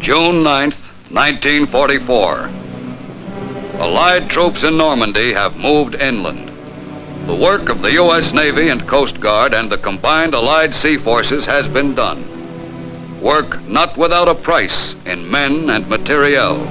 June 9th, 1944. Allied troops in Normandy have moved inland. The work of the U.S. Navy and Coast Guard and the combined Allied sea forces has been done. Work not without a price in men and materiel.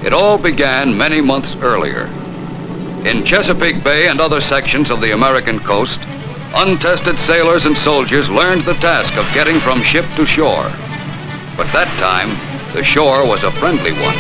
It all began many months earlier. In Chesapeake Bay and other sections of the American coast, untested sailors and soldiers learned the task of getting from ship to shore. But that time, the shore was a friendly one.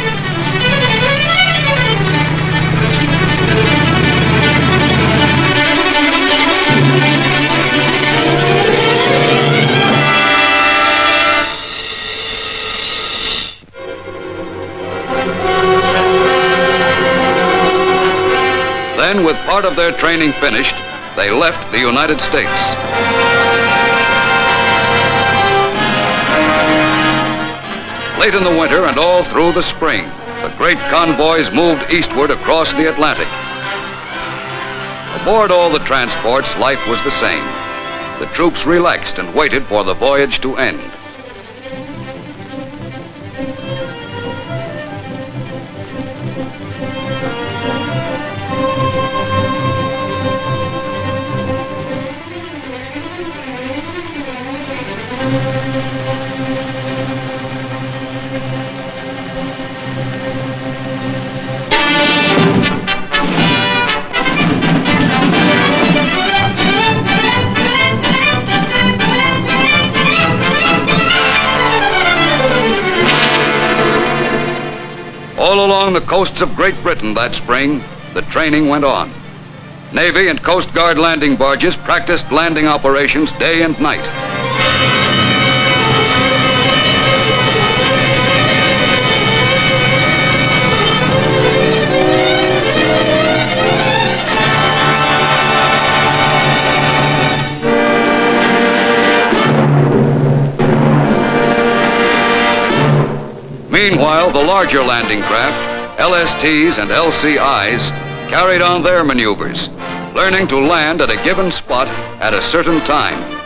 Then, with part of their training finished, they left the United States. Late in the winter and all through the spring, the great convoys moved eastward across the Atlantic. Aboard all the transports, life was the same. The troops relaxed and waited for the voyage to end. All along the coasts of Great Britain that spring, the training went on. Navy and Coast Guard landing barges practiced landing operations day and night. Meanwhile, the larger landing craft, LSTs and LCIs, carried on their maneuvers, learning to land at a given spot at a certain time.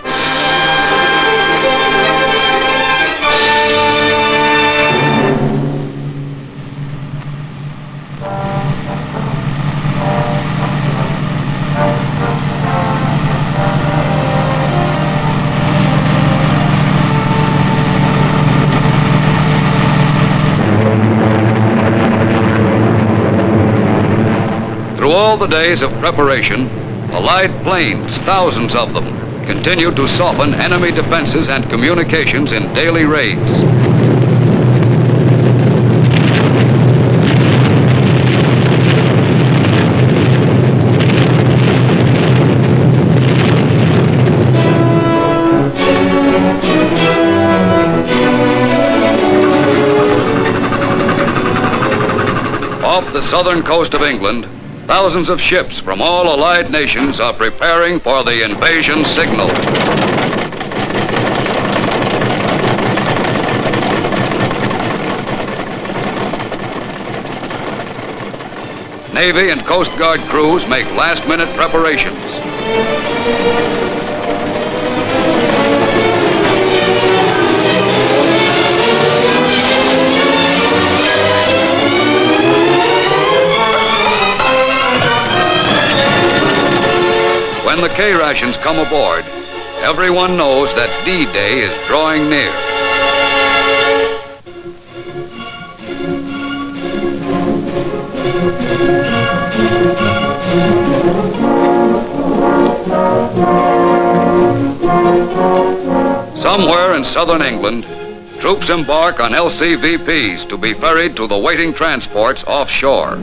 Through all the days of preparation, Allied planes, thousands of them, continued to soften enemy defenses and communications in daily raids. Off the southern coast of England, thousands of ships from all Allied nations are preparing for the invasion signal. Navy and Coast Guard crews make last-minute preparations. When the K-rations come aboard, everyone knows that D-Day is drawing near. Somewhere in southern England, troops embark on LCVPs to be ferried to the waiting transports offshore.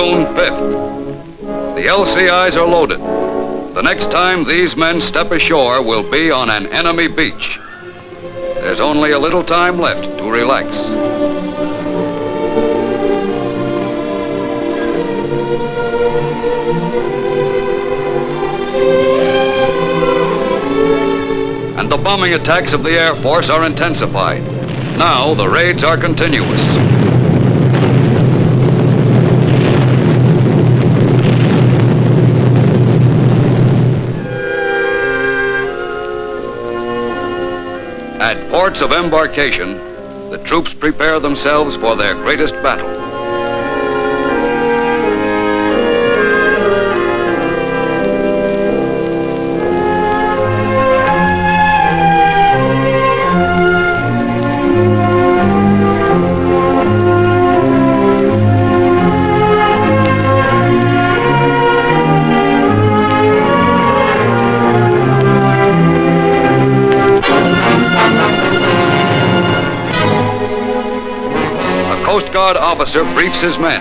June 5th. The LCIs are loaded. The next time these men step ashore will be on an enemy beach. There's only a little time left to relax. And the bombing attacks of the Air Force are intensified. Now the raids are continuous. At ports of embarkation, the troops prepare themselves for their greatest battle. Coast Guard officer briefs his men,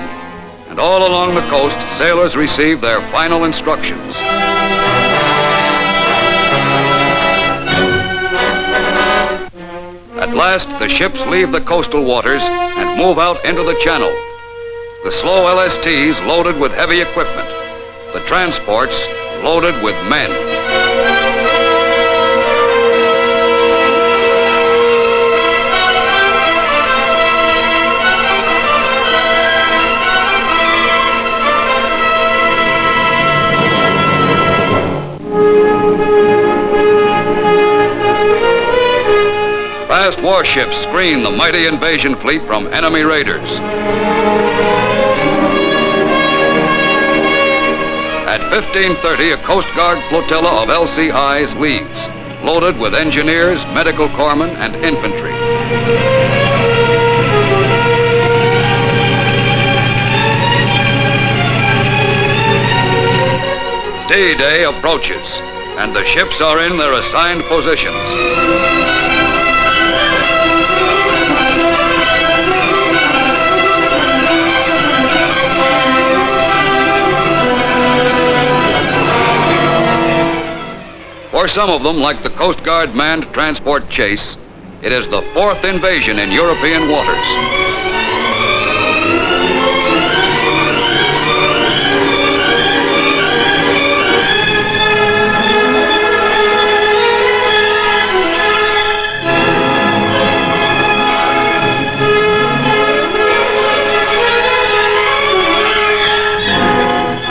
and all along the coast, sailors receive their final instructions. At last, the ships leave the coastal waters and move out into the channel. The slow LSTs loaded with heavy equipment, the transports loaded with men. Fast warships screen the mighty invasion fleet from enemy raiders. At 15:30, a Coast Guard flotilla of LCIs leaves, loaded with engineers, medical corpsmen, and infantry. D-Day approaches, and the ships are in their assigned positions. For some of them, like the Coast Guard manned transport Chase, it is the fourth invasion in European waters.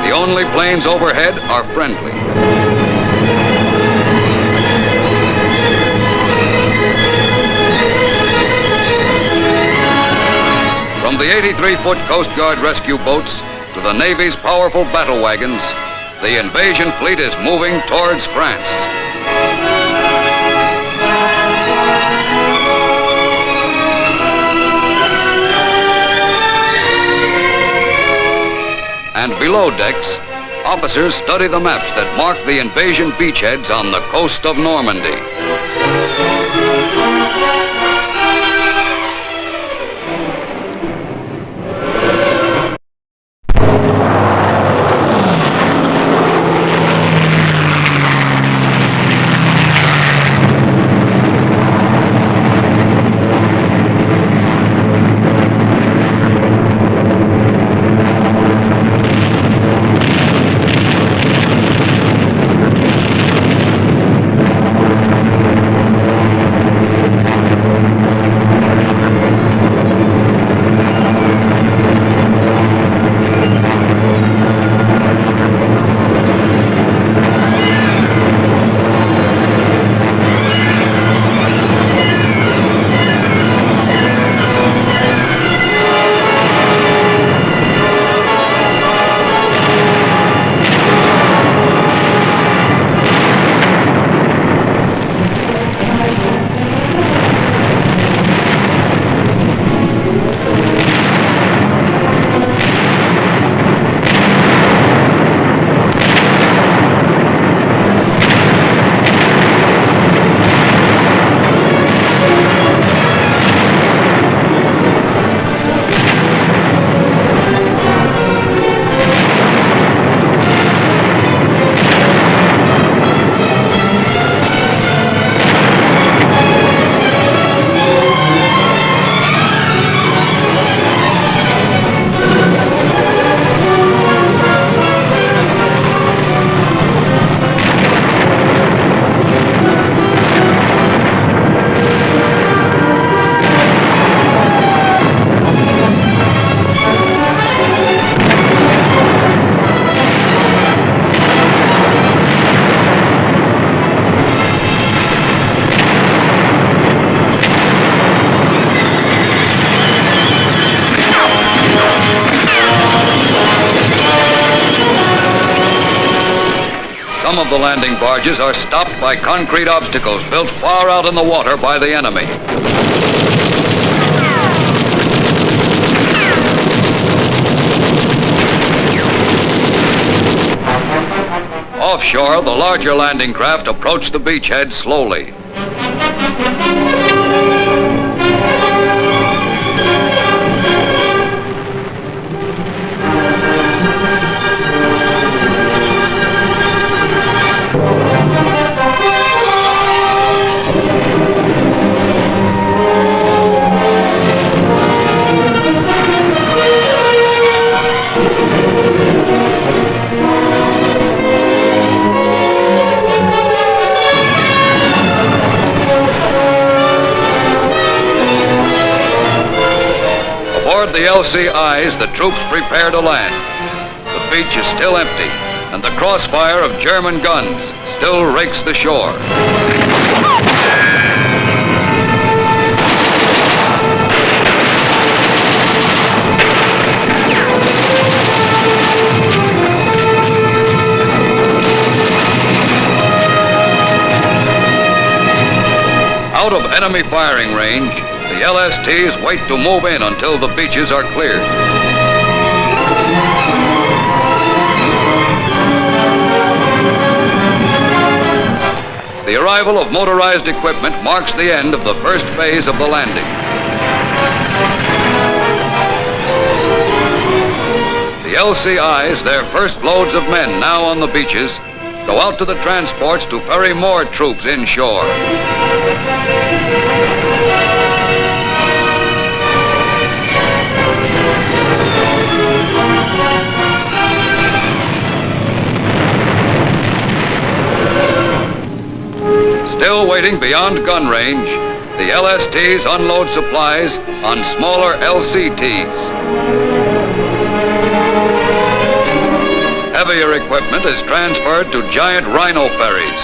The only planes overhead are friendly. From the 83-foot Coast Guard rescue boats to the Navy's powerful battle wagons, the invasion fleet is moving towards France. And below decks, officers study the maps that mark the invasion beachheads on the coast of Normandy. Some of the landing barges are stopped by concrete obstacles built far out in the water by the enemy. Offshore, the larger landing craft approach the beachhead slowly. Aboard the LCIs, the troops prepare to land. The beach is still empty, and the crossfire of German guns still rakes the shore. Out of enemy firing range, the LSTs wait to move in until the beaches are cleared. The arrival of motorized equipment marks the end of the first phase of the landing. The LCIs, their first loads of men now on the beaches, go out to the transports to ferry more troops inshore. Still waiting beyond gun range, the LSTs unload supplies on smaller LCTs. Heavier equipment is transferred to giant rhino ferries,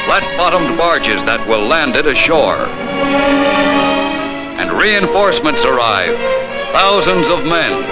flat-bottomed barges that will land it ashore. And reinforcements arrive, thousands of men.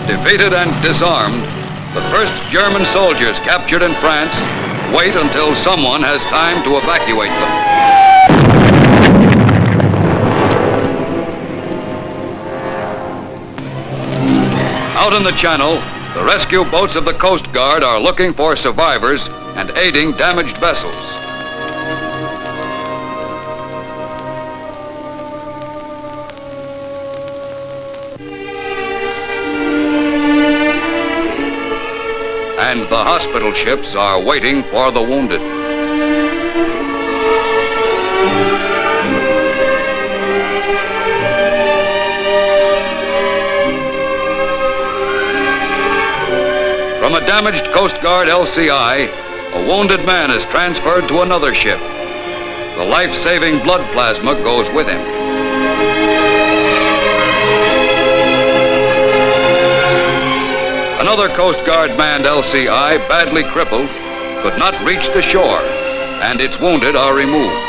Defeated and disarmed, the first German soldiers captured in France wait until someone has time to evacuate them. Out in the Channel, the rescue boats of the Coast Guard are looking for survivors and aiding damaged vessels. And the hospital ships are waiting for the wounded. From a damaged Coast Guard LCI, a wounded man is transferred to another ship. The life-saving blood plasma goes with him. Another Coast Guard manned LCI, badly crippled, could not reach the shore, and its wounded are removed.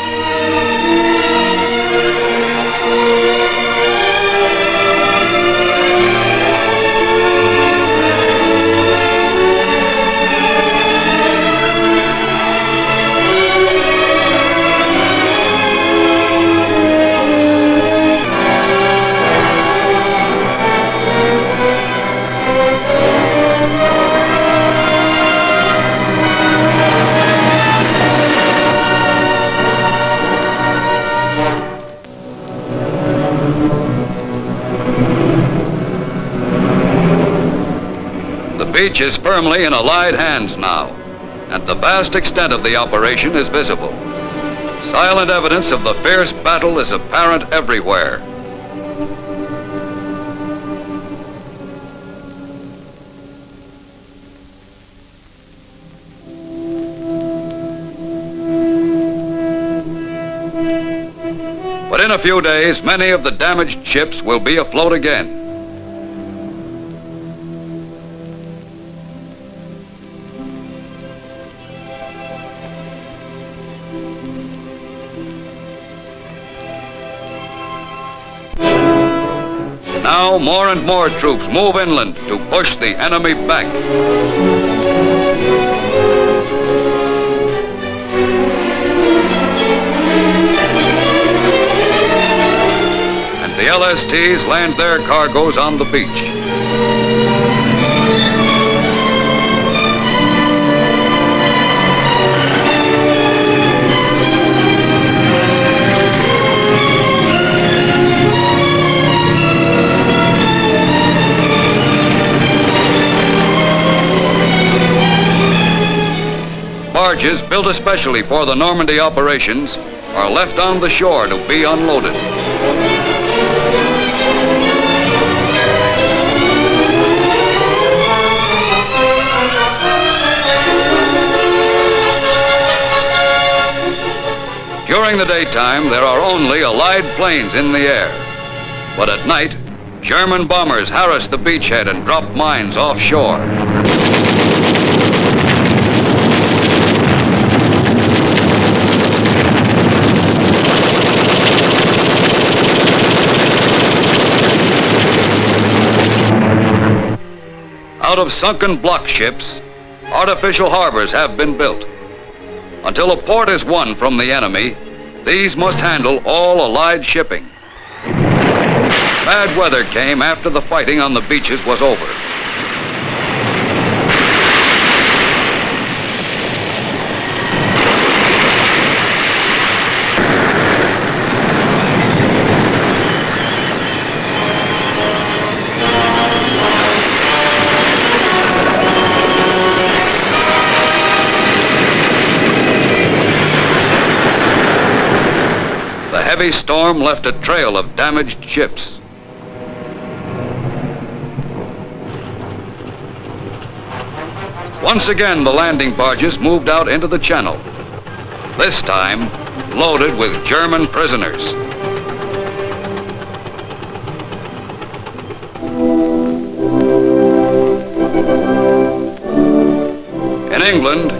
The beach is firmly in Allied hands now, and the vast extent of the operation is visible. Silent evidence of the fierce battle is apparent everywhere. But in a few days, many of the damaged ships will be afloat again. Now more and more troops move inland to push the enemy back. And the LSTs land their cargoes on the beach. Barges built especially for the Normandy operations are left on the shore to be unloaded. During the daytime, there are only Allied planes in the air. But at night, German bombers harass the beachhead and drop mines offshore. Out of sunken block ships, artificial harbors have been built. Until a port is won from the enemy, these must handle all Allied shipping. Bad weather came after the fighting on the beaches was over. The heavy storm left a trail of damaged ships. Once again, the landing barges moved out into the channel, this time loaded with German prisoners. In England,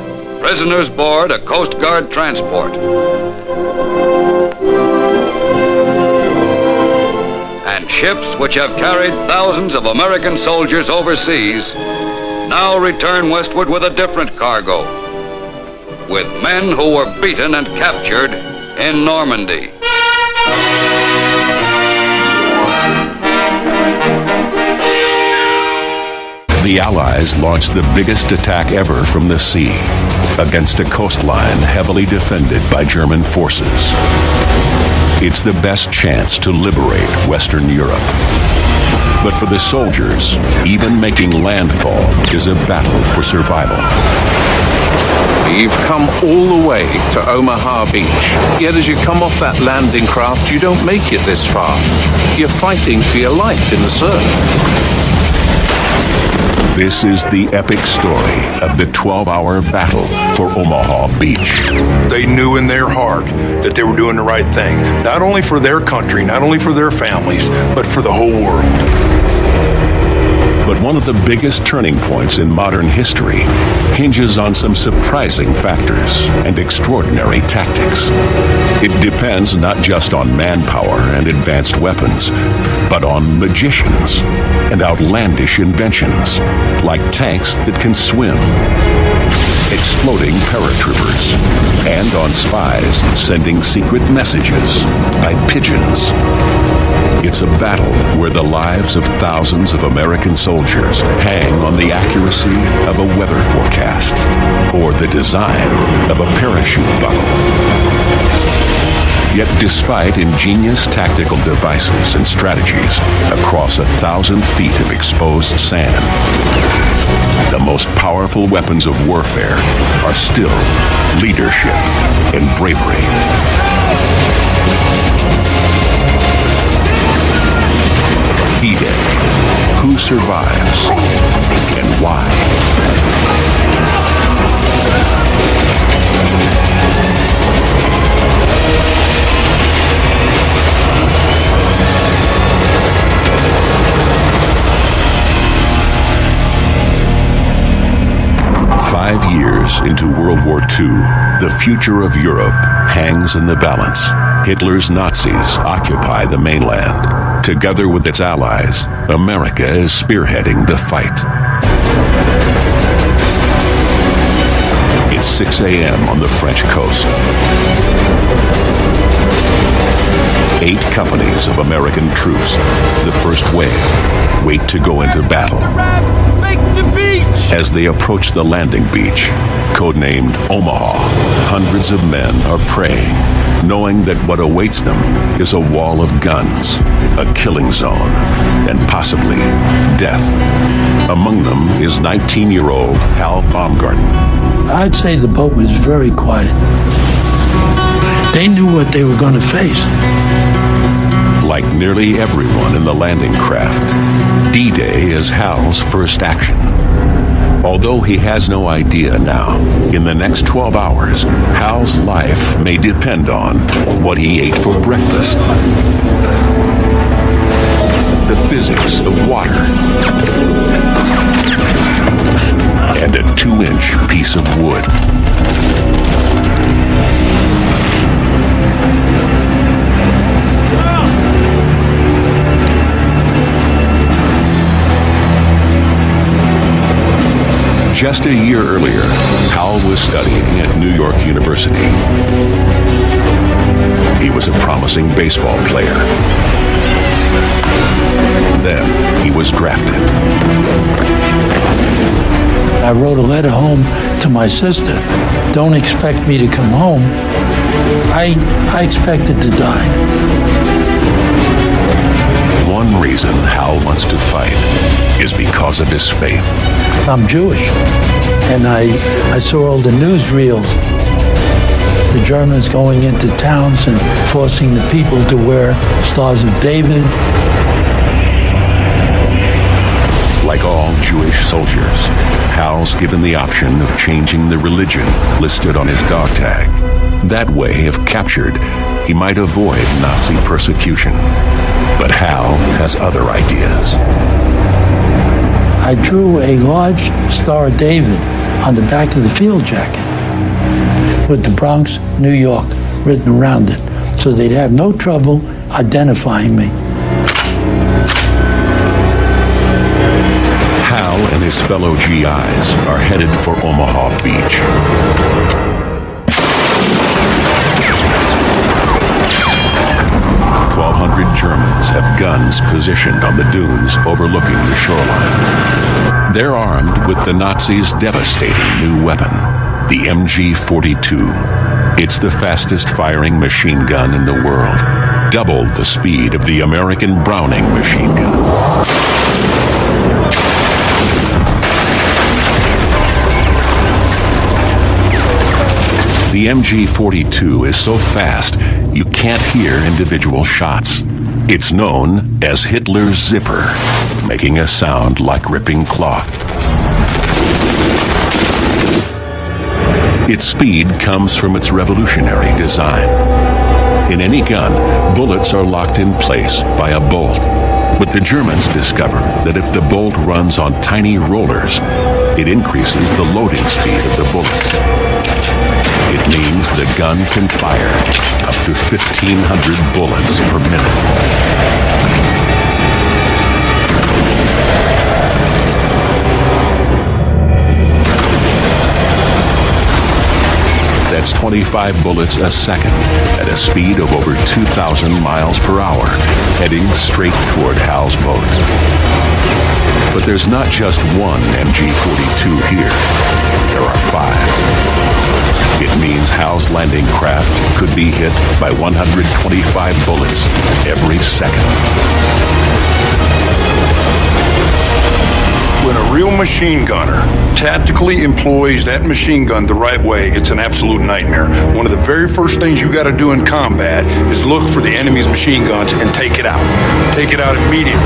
prisoners board a Coast Guard transport. And ships which have carried thousands of American soldiers overseas now return westward with a different cargo, with men who were beaten and captured in Normandy. The Allies launched the biggest attack ever from the sea against a coastline heavily defended by German forces. It's the best chance to liberate Western Europe. But for the soldiers, even making landfall is a battle for survival. You've come all the way to Omaha Beach. Yet as you come off that landing craft, you don't make it this far. You're fighting for your life in the surf. This is the epic story of the 12-hour battle for Omaha Beach. They knew in their heart that they were doing the right thing, not only for their country, not only for their families, but for the whole world. But one of the biggest turning points in modern history hinges on some surprising factors and extraordinary tactics. It depends not just on manpower and advanced weapons, but on magicians and outlandish inventions, like tanks that can swim, exploding paratroopers, and on spies sending secret messages by pigeons. It's a battle where the lives of thousands of American soldiers hang on the accuracy of a weather forecast or the design of a parachute buckle. Yet despite ingenious tactical devices and strategies across 1,000 feet of exposed sand, the most powerful weapons of warfare are still leadership and bravery. D-Day. Who survives and why? into World War II, the future of Europe hangs in the balance. Hitler's Nazis occupy the mainland. Together with its allies, America is spearheading the fight. It's 6 a.m. on the French coast. 8 companies of American troops, the first wave, wait to go into battle. As they approach the landing beach, codenamed Omaha, hundreds of men are praying, knowing that what awaits them is a wall of guns, a killing zone, and possibly death. Among them is 19-year-old Hal Baumgarten. I'd say the boat was very quiet. They knew what they were going to face. Like nearly everyone in the landing craft, D-Day is Hal's first action. Although he has no idea now, in the next 12 hours, Hal's life may depend on what he ate for breakfast. The physics of water. And a 2-inch piece of wood. Just a year earlier, Hal was studying at New York University. He was a promising baseball player. Then he was drafted. I wrote a letter home to my sister. Don't expect me to come home. I expected to die. One reason Hal wants to fight is because of his faith. I'm Jewish, and I saw all the newsreels. The Germans going into towns and forcing the people to wear Stars of David. Like all Jewish soldiers, Hal's given the option of changing the religion listed on his dog tag. That way, if captured, he might avoid Nazi persecution. But Hal has other ideas. I drew a large Star of David on the back of the field jacket with the Bronx, New York written around it, so they'd have no trouble identifying me. Hal and his fellow GIs are headed for Omaha Beach. 1,200 Germans have guns positioned on the dunes overlooking the shoreline. They're armed with the Nazis' devastating new weapon, the MG-42. It's the fastest firing machine gun in the world, double the speed of the American Browning machine gun. The MG-42 is so fast, you can't hear individual shots. It's known as Hitler's zipper, making a sound like ripping cloth. Its speed comes from its revolutionary design. In any gun, bullets are locked in place by a bolt. But the Germans discover that if the bolt runs on tiny rollers, it increases the loading speed of the bullets. It means the gun can fire up to 1,500 bullets per minute. That's 25 bullets a second at a speed of over 2,000 miles per hour, heading straight toward Hal's boat. But there's not just one MG-42 here. There are 5. It means Hal's landing craft could be hit by 125 bullets every second. When a real machine gunner tactically employs that machine gun the right way, it's an absolute nightmare. One of the very first things you got to do in combat is look for the enemy's machine guns and take it out. Take it out immediately.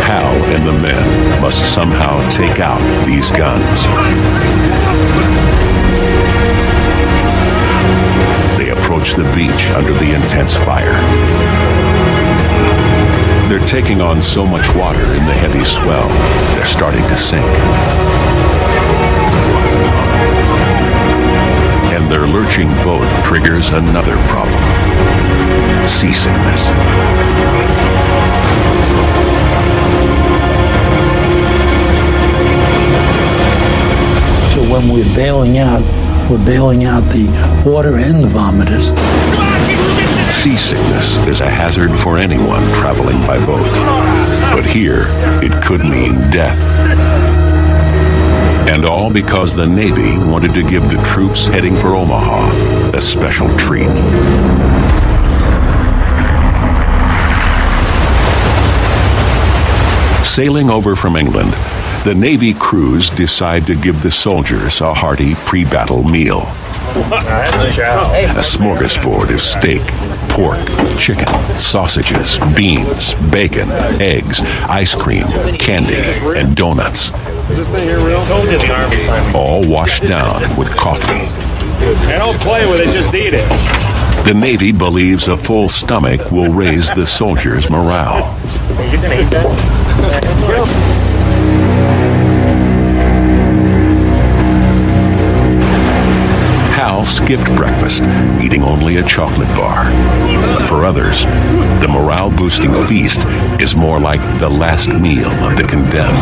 Hal and the men must somehow take out these guns. They approach the beach under the intense fire. They're taking on so much water in the heavy swell, they're starting to sink. And their lurching boat triggers another problem: seasickness. So when we're bailing out the water and the vomiters. Seasickness is a hazard for anyone traveling by boat. But here, it could mean death. And all because the Navy wanted to give the troops heading for Omaha a special treat. Sailing over from England, the Navy crews decide to give the soldiers a hearty pre-battle meal. A smorgasbord of steak, pork, chicken, sausages, beans, bacon, eggs, ice cream, candy, and donuts. All washed down with coffee. And don't play with it, just eat it. The Navy believes a full stomach will raise the soldiers' morale. You can eat that. Hal skipped breakfast, eating only a chocolate bar. But for others, the morale-boosting feast is more like the last meal of the condemned.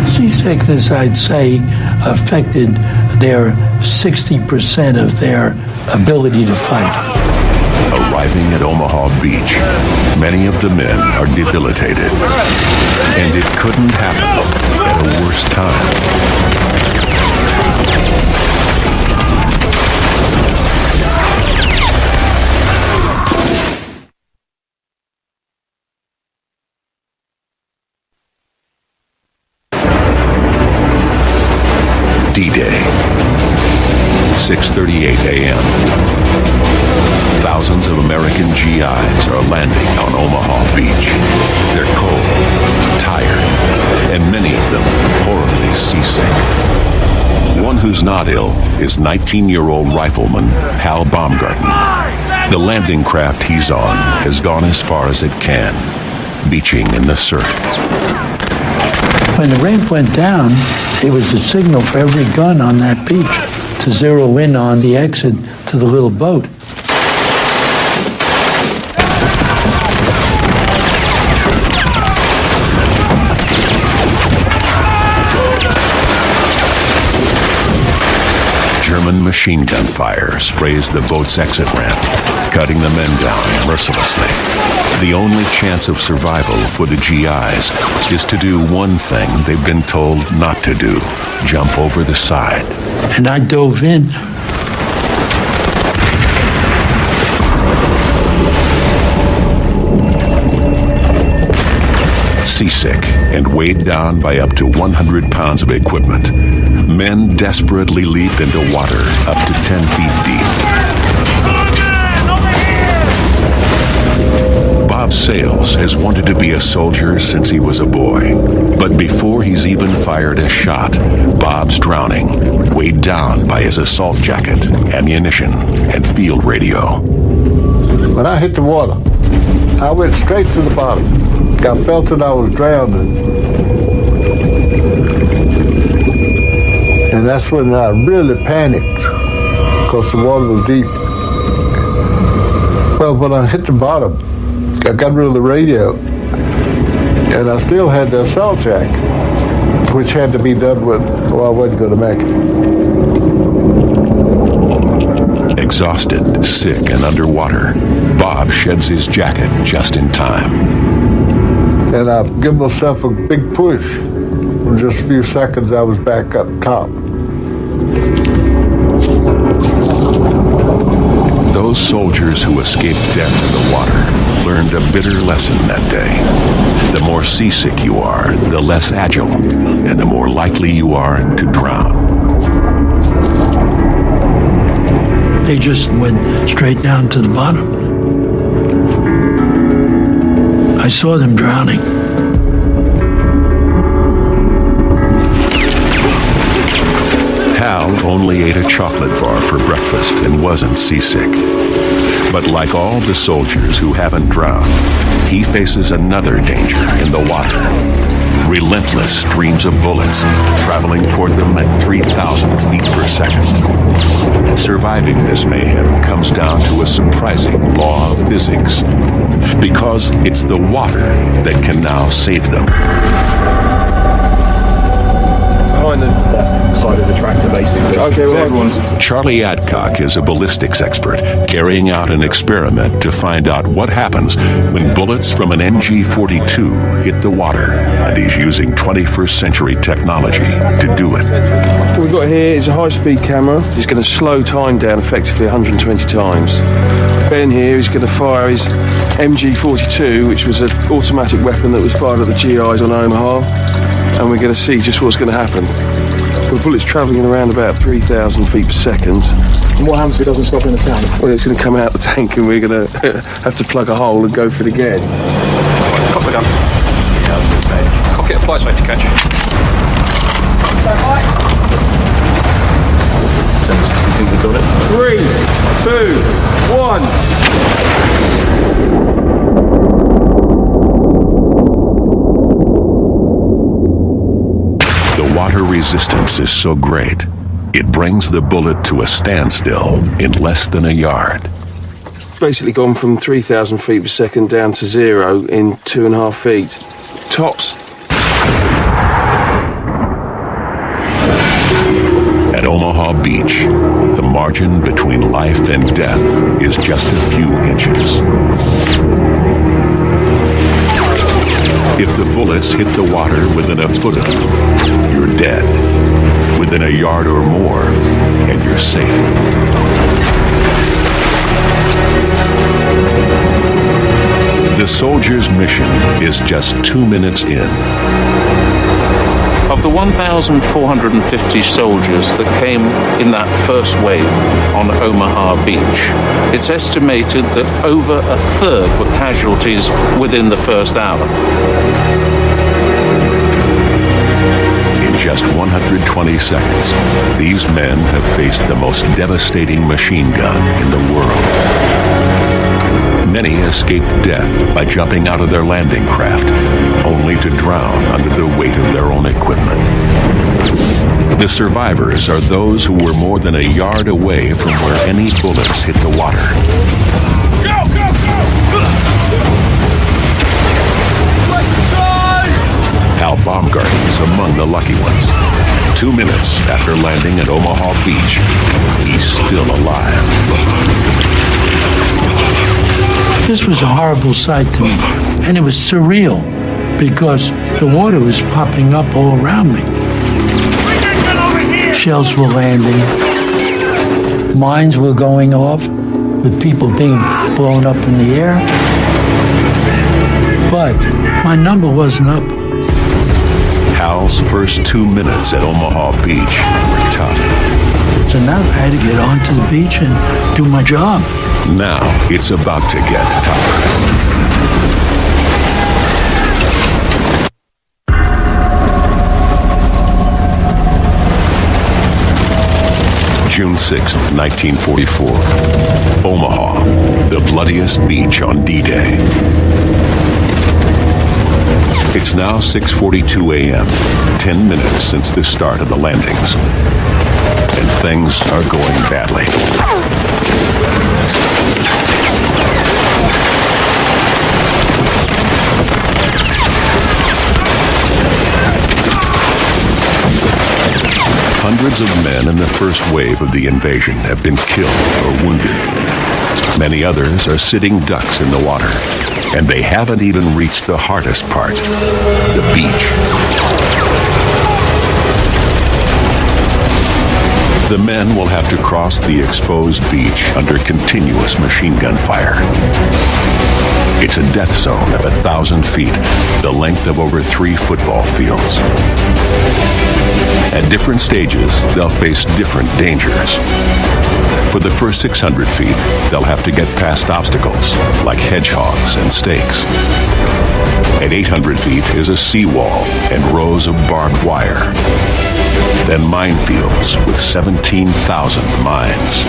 Seasickness, I'd say, affected their 60% of their ability to fight. Arriving at Omaha Beach, many of the men are debilitated. And it couldn't happen at a worse time. D-Day, 6:38 a.m. Thousands of American GIs are landing on Omaha Beach. They're cold, tired, and many of them horribly seasick. One who's not ill is 19-year-old rifleman Hal Baumgarten. The landing craft he's on has gone as far as it can, beaching in the surf. When the ramp went down, it was a signal for every gun on that beach to zero in on the exit to the little boat. German machine gun fire sprays the boat's exit ramp, cutting the men down mercilessly. The only chance of survival for the GIs is to do one thing they've been told not to do: jump over the side. And I dove in. Seasick and weighed down by up to 100 pounds of equipment, men desperately leap into water up to 10 feet deep. Bob Sales has wanted to be a soldier since he was a boy. But before he's even fired a shot, Bob's drowning, weighed down by his assault jacket, ammunition, and field radio. When I hit the water, I went straight to the bottom. I felt that I was drowning. And that's when I really panicked, because the water was deep. Well, when I hit the bottom, I got rid of the radio, and I still had the assault jacket, which had to be done with, or I wasn't going to make it. Exhausted, sick, and underwater, Bob sheds his jacket just in time. And I give myself a big push. In just a few seconds, I was back up top. Those soldiers who escaped death in the water learned a bitter lesson that day. The more seasick you are, the less agile, and the more likely you are to drown. They just went straight down to the bottom. I saw them drowning. Hal only ate a chocolate bar for breakfast and wasn't seasick. But like all the soldiers who haven't drowned, he faces another danger in the water. Relentless streams of bullets traveling toward them at 3,000 feet per second. Surviving this mayhem comes down to a surprising law of physics, because it's the water that can now save them. Behind the side of the tractor, basically. Okay, well, everyone's... Charlie Adcock is a ballistics expert carrying out an experiment to find out what happens when bullets from an MG-42 hit the water, and he's using 21st century technology to do it. What we've got here is a high-speed camera. He's going to slow time down effectively 120 times. Ben here is going to fire his MG-42, which was an automatic weapon that was fired at the GIs on Omaha, and we're going to see just what's going to happen. The bullet's travelling around about 3,000 feet per second. And what happens if it doesn't stop in the tank? Well, it's going to come out the tank and we're going to have to plug a hole and go for it again. Cock the gun. Yeah, I was going to say. Cock it, apply safety catch. So this is completely got it. 3, 2, 1. The water resistance is so great, it brings the bullet to a standstill in less than a yard. Basically gone from 3,000 feet per second down to 0 in 2.5 feet. Tops. At Omaha Beach, the margin between life and death is just a few inches. If the bullets hit the water within a foot of you, you're dead. Within a yard or more, and you're safe. The soldier's mission is just 2 minutes in. Of the 1,450 soldiers that came in that first wave on Omaha Beach, it's estimated that over a third were casualties within the first hour. In just 120 seconds, these men have faced the most devastating machine gun in the world. Many escaped death by jumping out of their landing craft, only to drown under the weight of their own equipment. The survivors are those who were more than a yard away from where any bullets hit the water. Go, go, go! Hal Baumgarten's among the lucky ones. 2 minutes after landing at Omaha Beach, he's still alive. This was a horrible sight to me, and it was surreal because the water was popping up all around me. Shells were landing, mines were going off, with people being blown up in the air. But my number wasn't up. Hal's first 2 minutes at Omaha Beach were tough. So now I had to get onto the beach and do my job. Now it's about to get tougher. June 6th, 1944. Omaha, the bloodiest beach on D-Day. It's now 6:42 a.m., 10 minutes since the start of the landings. And things are going badly. Hundreds of men in the first wave of the invasion have been killed or wounded. Many others are sitting ducks in the water, and they haven't even reached the hardest part, the beach. The men will have to cross the exposed beach under continuous machine gun fire. It's a death zone of 1,000 feet, the length of over 3 football fields. At different stages, they'll face different dangers. For the first 600 feet, they'll have to get past obstacles like hedgehogs and snakes. At 800 feet is a seawall and rows of barbed wire. Then minefields with 17,000 mines.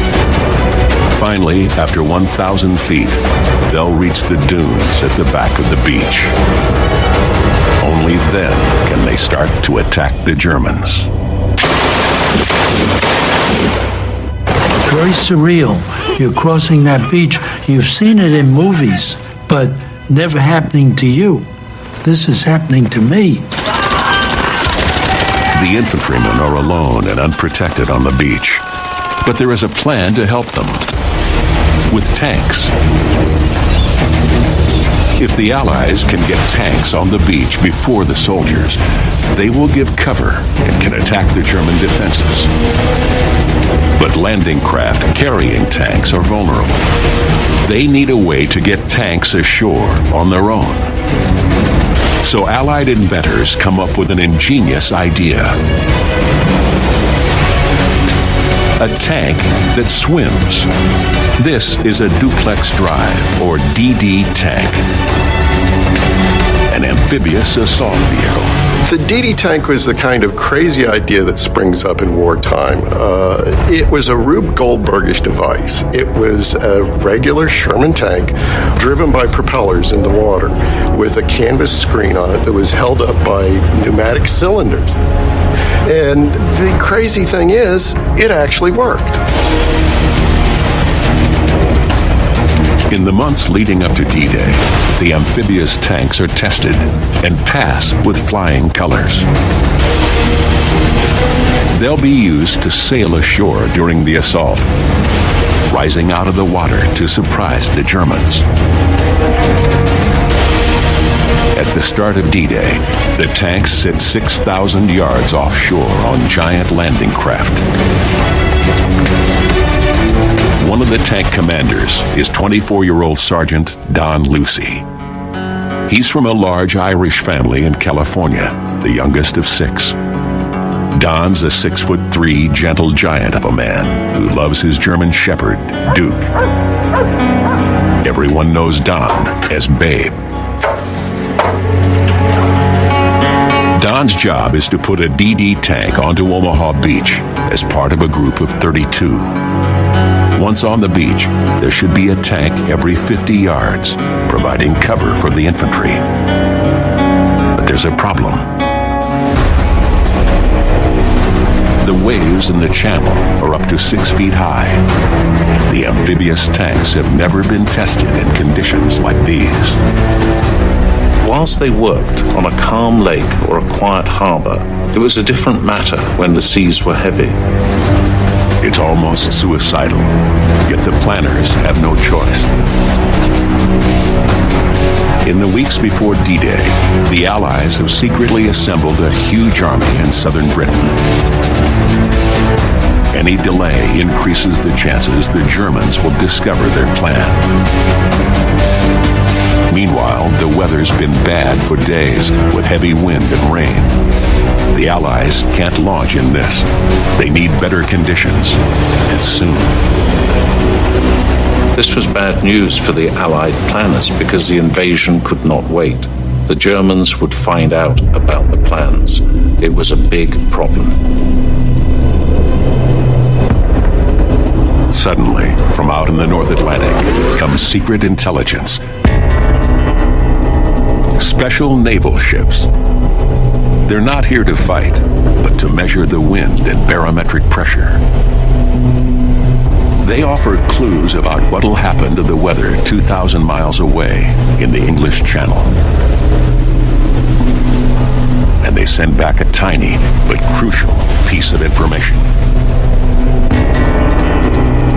Finally, after 1,000 feet, they'll reach the dunes at the back of the beach. Only then can they start to attack the Germans. Very surreal. You're crossing that beach. You've seen it in movies, but never happening to you. This is happening to me. The infantrymen are alone and unprotected on the beach. But there is a plan to help them. With tanks. If the Allies can get tanks on the beach before the soldiers, they will give cover and can attack the German defenses. But landing craft carrying tanks are vulnerable. They need a way to get tanks ashore on their own. So Allied inventors come up with an ingenious idea. A tank that swims. This is a duplex drive, or DD tank. An amphibious assault vehicle. The DD tank was the kind of crazy idea that springs up in wartime. It was a Rube Goldbergish device. It was a regular Sherman tank driven by propellers in the water with a canvas screen on it that was held up by pneumatic cylinders. And the crazy thing is, it actually worked. In the months leading up to D-Day, the amphibious tanks are tested and pass with flying colors. They'll be used to sail ashore during the assault, rising out of the water to surprise the Germans. At the start of D-Day, the tanks sit 6,000 yards offshore on giant landing craft. One of the tank commanders is 24-year-old Sergeant Don Lucy. He's from a large Irish family in California, the youngest of 6. Don's a 6'3" gentle giant of a man who loves his German Shepherd, Duke. Everyone knows Don as Babe. Don's job is to put a DD tank onto Omaha Beach as part of a group of 32. Once on the beach, there should be a tank every 50 yards, providing cover for the infantry. But there's a problem. The waves in the channel are up to 6 feet high. The amphibious tanks have never been tested in conditions like these. Whilst they worked on a calm lake or a quiet harbor, it was a different matter when the seas were heavy. It's almost suicidal, yet the planners have no choice. In the weeks before D-Day, the Allies have secretly assembled a huge army in southern Britain. Any delay increases the chances the Germans will discover their plan. Meanwhile, the weather's been bad for days with heavy wind and rain. The Allies can't launch in this. They need better conditions, and soon. This was bad news for the Allied planners because the invasion could not wait. The Germans would find out about the plans. It was a big problem. Suddenly, from out in the North Atlantic, comes secret intelligence. Special naval ships. They're not here to fight, but to measure the wind and barometric pressure. They offer clues about what'll happen to the weather 2,000 miles away in the English Channel. And they send back a tiny but crucial piece of information.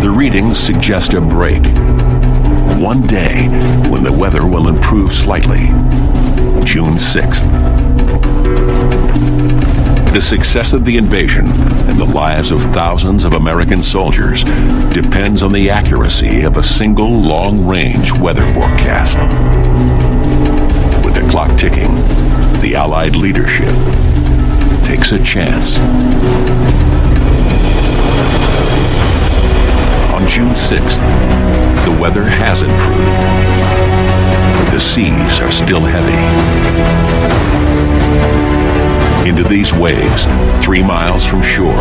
The readings suggest a break. One day when the weather will improve slightly. June 6th. The success of the invasion and the lives of thousands of American soldiers depends on the accuracy of a single long-range weather forecast. With the clock ticking, the Allied leadership takes a chance. On June 6th, the weather has improved, but the seas are still heavy. Into these waves, 3 miles from shore,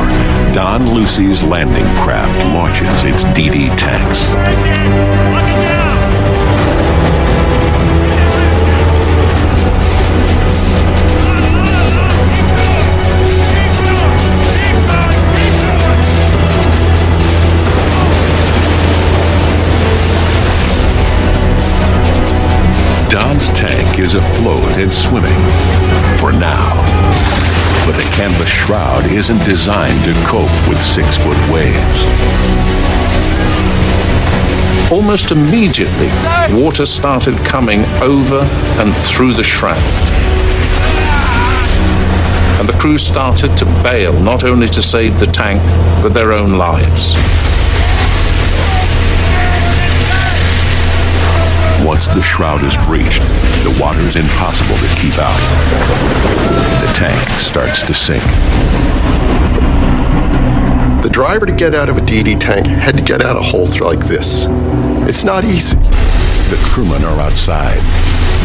Don Lucy's landing craft launches its DD tanks. Don's tank is afloat and swimming, for now. But the canvas shroud isn't designed to cope with 6-foot waves. Almost immediately, water started coming over and through the shroud. And the crew started to bail, not only to save the tank, but their own lives. Once the shroud is breached, the water's impossible to keep out. The tank starts to sink. The driver to get out of a DD tank had to get out a hole like this. It's not easy. The crewmen are outside.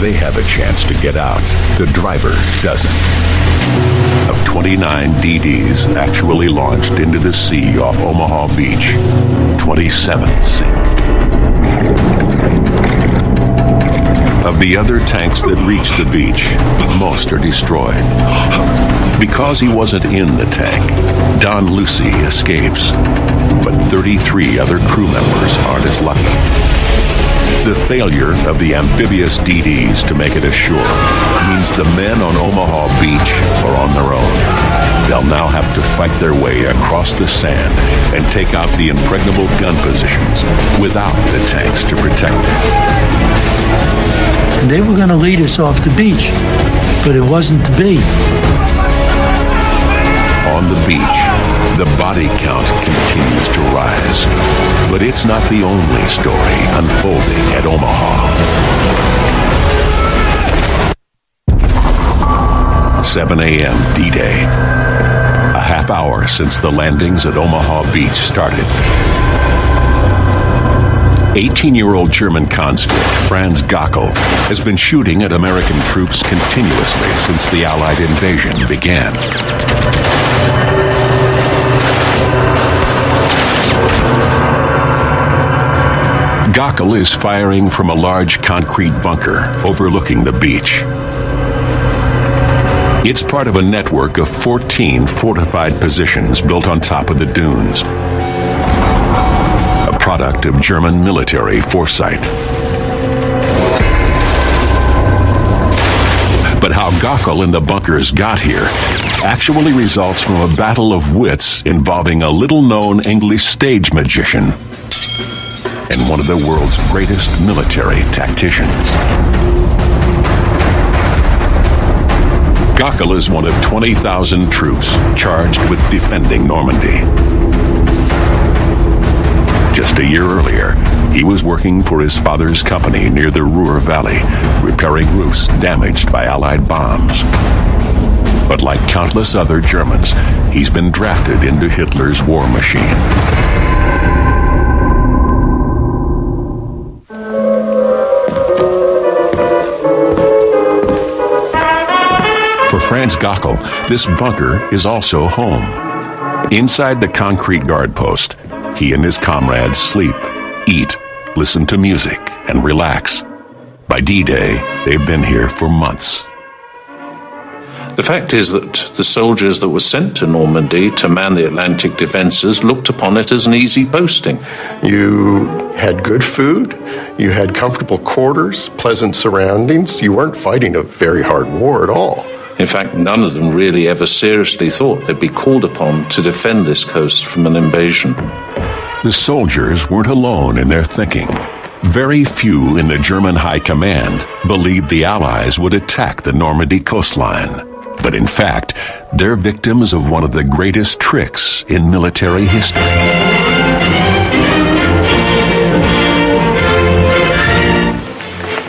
They have a chance to get out. The driver doesn't. Of 29 DDs actually launched into the sea off Omaha Beach, 27 sink. Of the other tanks that reach the beach, most are destroyed. Because he wasn't in the tank, Don Lucy escapes. But 33 other crew members aren't as lucky. The failure of the amphibious DDs to make it ashore means the men on Omaha Beach are on their own. They'll now have to fight their way across the sand and take out the impregnable gun positions without the tanks to protect them. And they were going to lead us off the beach, but it wasn't to be. On the beach, the body count continues to rise. But it's not the only story unfolding at Omaha. 7 a.m. D-Day. A half hour since the landings at Omaha Beach started. 18-year-old German conscript Franz Gockel has been shooting at American troops continuously since the Allied invasion began. Gockel is firing from a large concrete bunker overlooking the beach. It's part of a network of 14 fortified positions built on top of the dunes. A product of German military foresight. But how Gockel and the bunkers got here actually results from a battle of wits involving a little-known English stage magician and one of the world's greatest military tacticians. Gockel is one of 20,000 troops charged with defending Normandy. Just a year earlier, he was working for his father's company near the Ruhr Valley, repairing roofs damaged by Allied bombs. But like countless other Germans, he's been drafted into Hitler's war machine. For Franz Gockel, this bunker is also home. Inside the concrete guard post, he and his comrades sleep, eat, listen to music, and relax. By D-Day, they've been here for months. The fact is that the soldiers that were sent to Normandy to man the Atlantic defenses looked upon it as an easy posting. You had good food, you had comfortable quarters, pleasant surroundings. You weren't fighting a very hard war at all. In fact, none of them really ever seriously thought they'd be called upon to defend this coast from an invasion. The soldiers weren't alone in their thinking. Very few in the German High Command believed the Allies would attack the Normandy coastline. But in fact, they're victims of one of the greatest tricks in military history.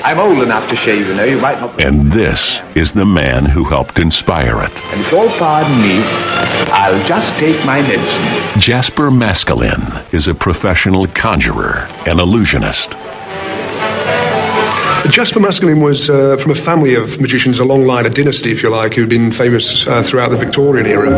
I'm old enough to shave, you know. You might not. And this is the man who helped inspire it. And if you'll pardon me, I'll just take my medicine. Jasper Maskelyne is a professional conjurer and illusionist. Jasper Maskelyne was from a family of magicians, a long line, a dynasty, if you like, who'd been famous throughout the Victorian era.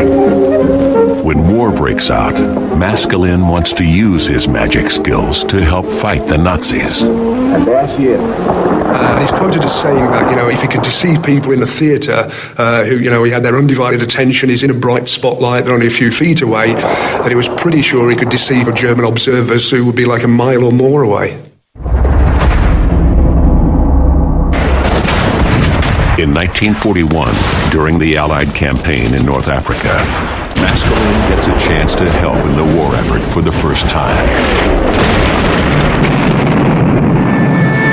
When war breaks out, Maskelyne wants to use his magic skills to help fight the Nazis. And there she is. And he's quoted as saying that, you know, if he could deceive people in a theatre who, you know, he had their undivided attention, he's in a bright spotlight, they're only a few feet away, that he was pretty sure he could deceive German observers who would be like a mile or more away. In 1941, during the Allied campaign in North Africa, Maskelyne gets a chance to help in the war effort for the first time.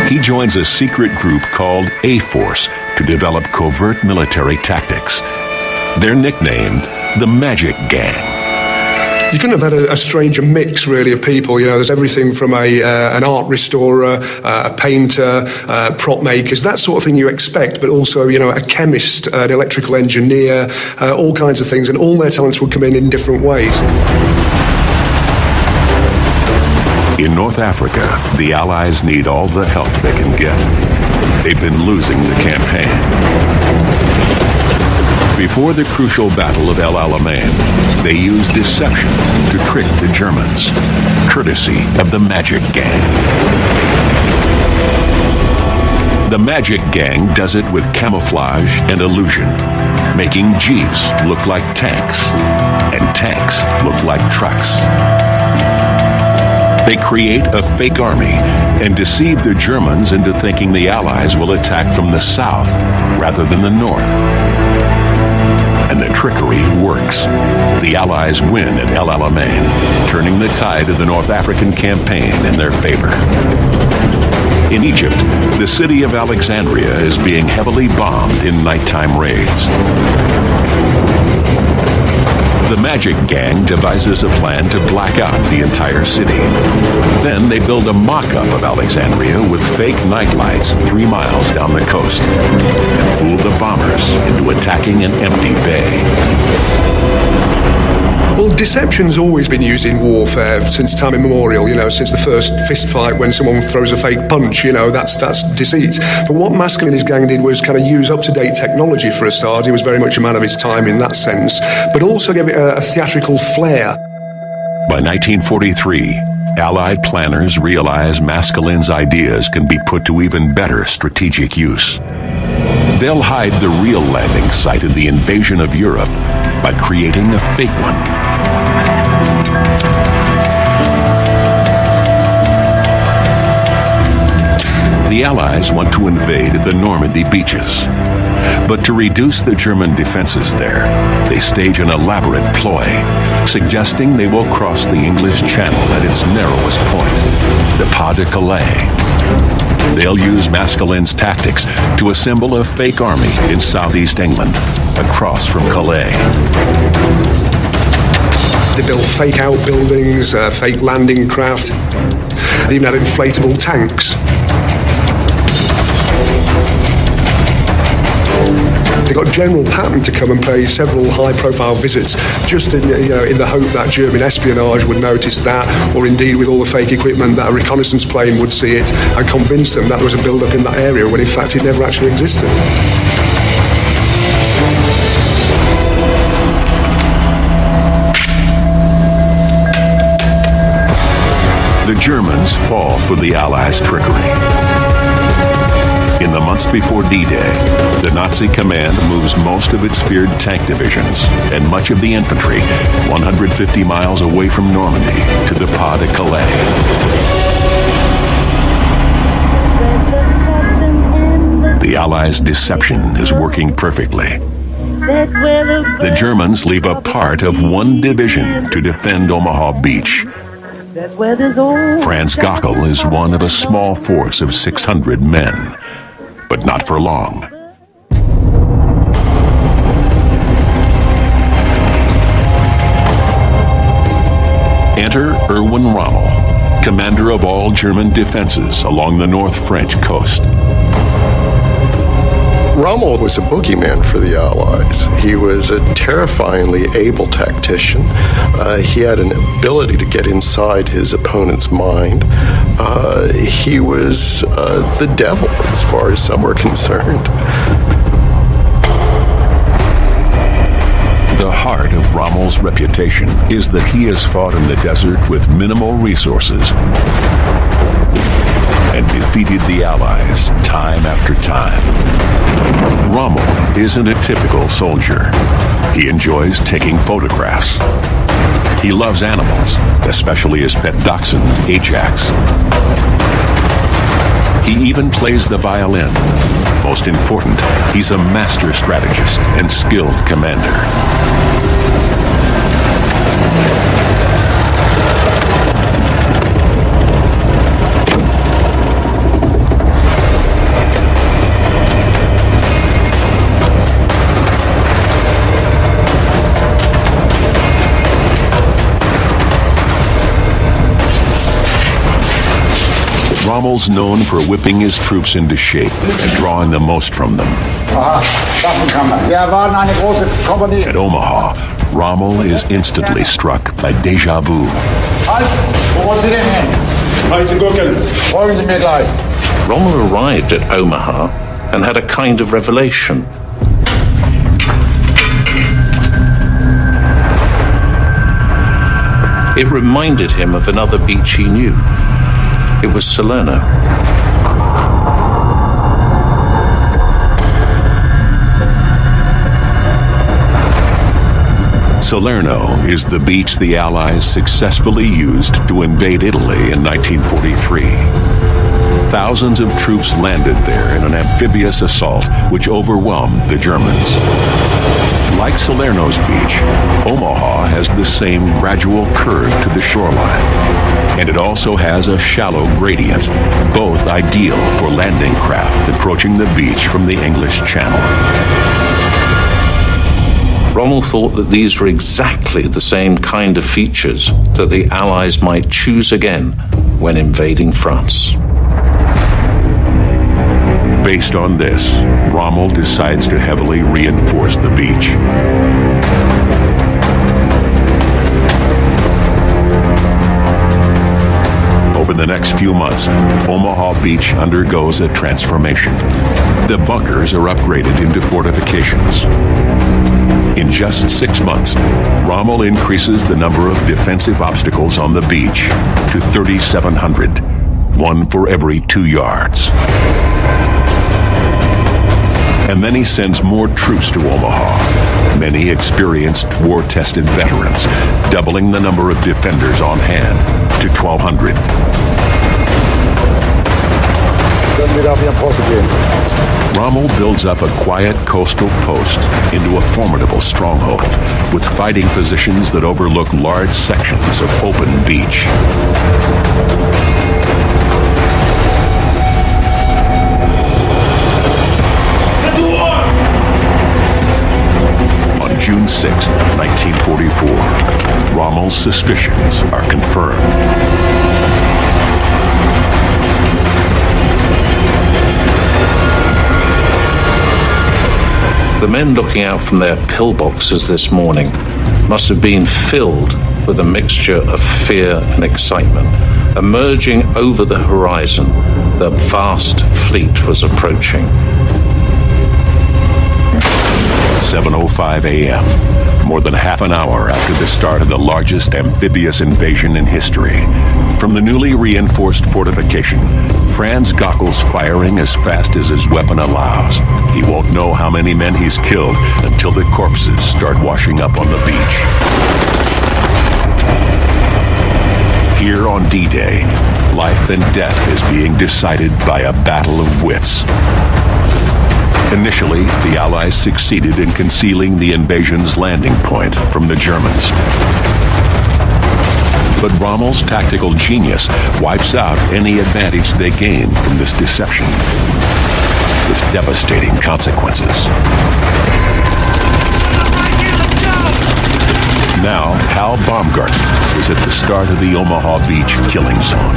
He joins a secret group called A-Force to develop covert military tactics. They're nicknamed the Magic Gang. You couldn't have had a stranger mix, really, of people. You know, there's everything from an art restorer, a painter, prop makers, that sort of thing you expect, but also, you know, a chemist, an electrical engineer, all kinds of things, and all their talents would come in different ways. In North Africa, the Allies need all the help they can get. They've been losing the campaign. Before the crucial Battle of El Alamein, they used deception to trick the Germans, courtesy of the Magic Gang. The Magic Gang does it with camouflage and illusion, making jeeps look like tanks and tanks look like trucks. They create a fake army and deceive the Germans into thinking the Allies will attack from the south rather than the north. And the trickery works. The Allies win at El Alamein, turning the tide of the North African campaign in their favor. In Egypt, the city of Alexandria is being heavily bombed in nighttime raids. The Magic Gang devises a plan to black out the entire city. Then they build a mock-up of Alexandria with fake nightlights 3 miles down the coast and fool the bombers into attacking an empty bay. Well, deception's always been used in warfare since time immemorial, you know, since the first fist fight when someone throws a fake punch, you know, that's deceit. But what Maskelyne and his gang did was kind of use up-to-date technology for a start. He was very much a man of his time in that sense, but also gave it a theatrical flair. By 1943, Allied planners realize Maskelyne's ideas can be put to even better strategic use. They'll hide the real landing site of the invasion of Europe by creating a fake one. The Allies want to invade the Normandy beaches. But to reduce the German defenses there, they stage an elaborate ploy, suggesting they will cross the English Channel at its narrowest point, the Pas de Calais. They'll use Maskelyne's tactics to assemble a fake army in southeast England, across from Calais. They built fake outbuildings, fake landing craft. They even had inflatable tanks. They got General Patton to come and pay several high-profile visits, just in the hope that German espionage would notice that, or indeed with all the fake equipment that a reconnaissance plane would see it and convince them that there was a build-up in that area when in fact it never actually existed. The Germans fall for the Allies' trickery. In the months before D-Day, the Nazi command moves most of its feared tank divisions and much of the infantry 150 miles away from Normandy to the Pas de Calais. The Allies' deception is working perfectly. The Germans leave a part of one division to defend Omaha Beach. Franz Gockel is one of a small force of 600 men, but not for long. Enter Erwin Rommel, commander of all German defenses along the North French coast. Rommel was a boogeyman for the Allies. He was a terrifyingly able tactician. He had an ability to get inside his opponent's mind. He was the devil, as far as some were concerned. The heart of Rommel's reputation is that he has fought in the desert with minimal resources and defeated the Allies time after time. Rommel isn't a typical soldier. He enjoys taking photographs. He loves animals, especially his pet dachshund, Ajax. He even plays the violin. Most important, he's a master strategist and skilled commander. Rommel's known for whipping his troops into shape and drawing the most from them. At Omaha, Rommel is instantly struck by déjà vu. Rommel arrived at Omaha and had a kind of revelation. It reminded him of another beach he knew. It was Salerno. Salerno is the beach the Allies successfully used to invade Italy in 1943. Thousands of troops landed there in an amphibious assault which overwhelmed the Germans. Like Salerno's beach, Omaha has the same gradual curve to the shoreline, and it also has a shallow gradient, both ideal for landing craft approaching the beach from the English Channel. Rommel thought that these were exactly the same kind of features that the Allies might choose again when invading France. Based on this, Rommel decides to heavily reinforce the beach. Over the next few months, Omaha Beach undergoes a transformation. The bunkers are upgraded into fortifications. In just 6 months, Rommel increases the number of defensive obstacles on the beach to 3,700, one for every 2 yards. And then he sends more troops to Omaha, many experienced war-tested veterans, doubling the number of defenders on hand to 1,200. Rommel builds up a quiet coastal post into a formidable stronghold with fighting positions that overlook large sections of open beach. On June 6, 1944, Rommel's suspicions are confirmed. The men looking out from their pillboxes this morning must have been filled with a mixture of fear and excitement. Emerging over the horizon, the vast fleet was approaching. 7:05 a.m., more than half an hour after the start of the largest amphibious invasion in history. From the newly reinforced fortification, Franz Gockel's firing as fast as his weapon allows. He won't know how many men he's killed until the corpses start washing up on the beach. Here on D-Day, life and death is being decided by a battle of wits. Initially, the Allies succeeded in concealing the invasion's landing point from the Germans. But Rommel's tactical genius wipes out any advantage they gain from this deception, with devastating consequences. Now, Hal Baumgarten is at the start of the Omaha Beach killing zone.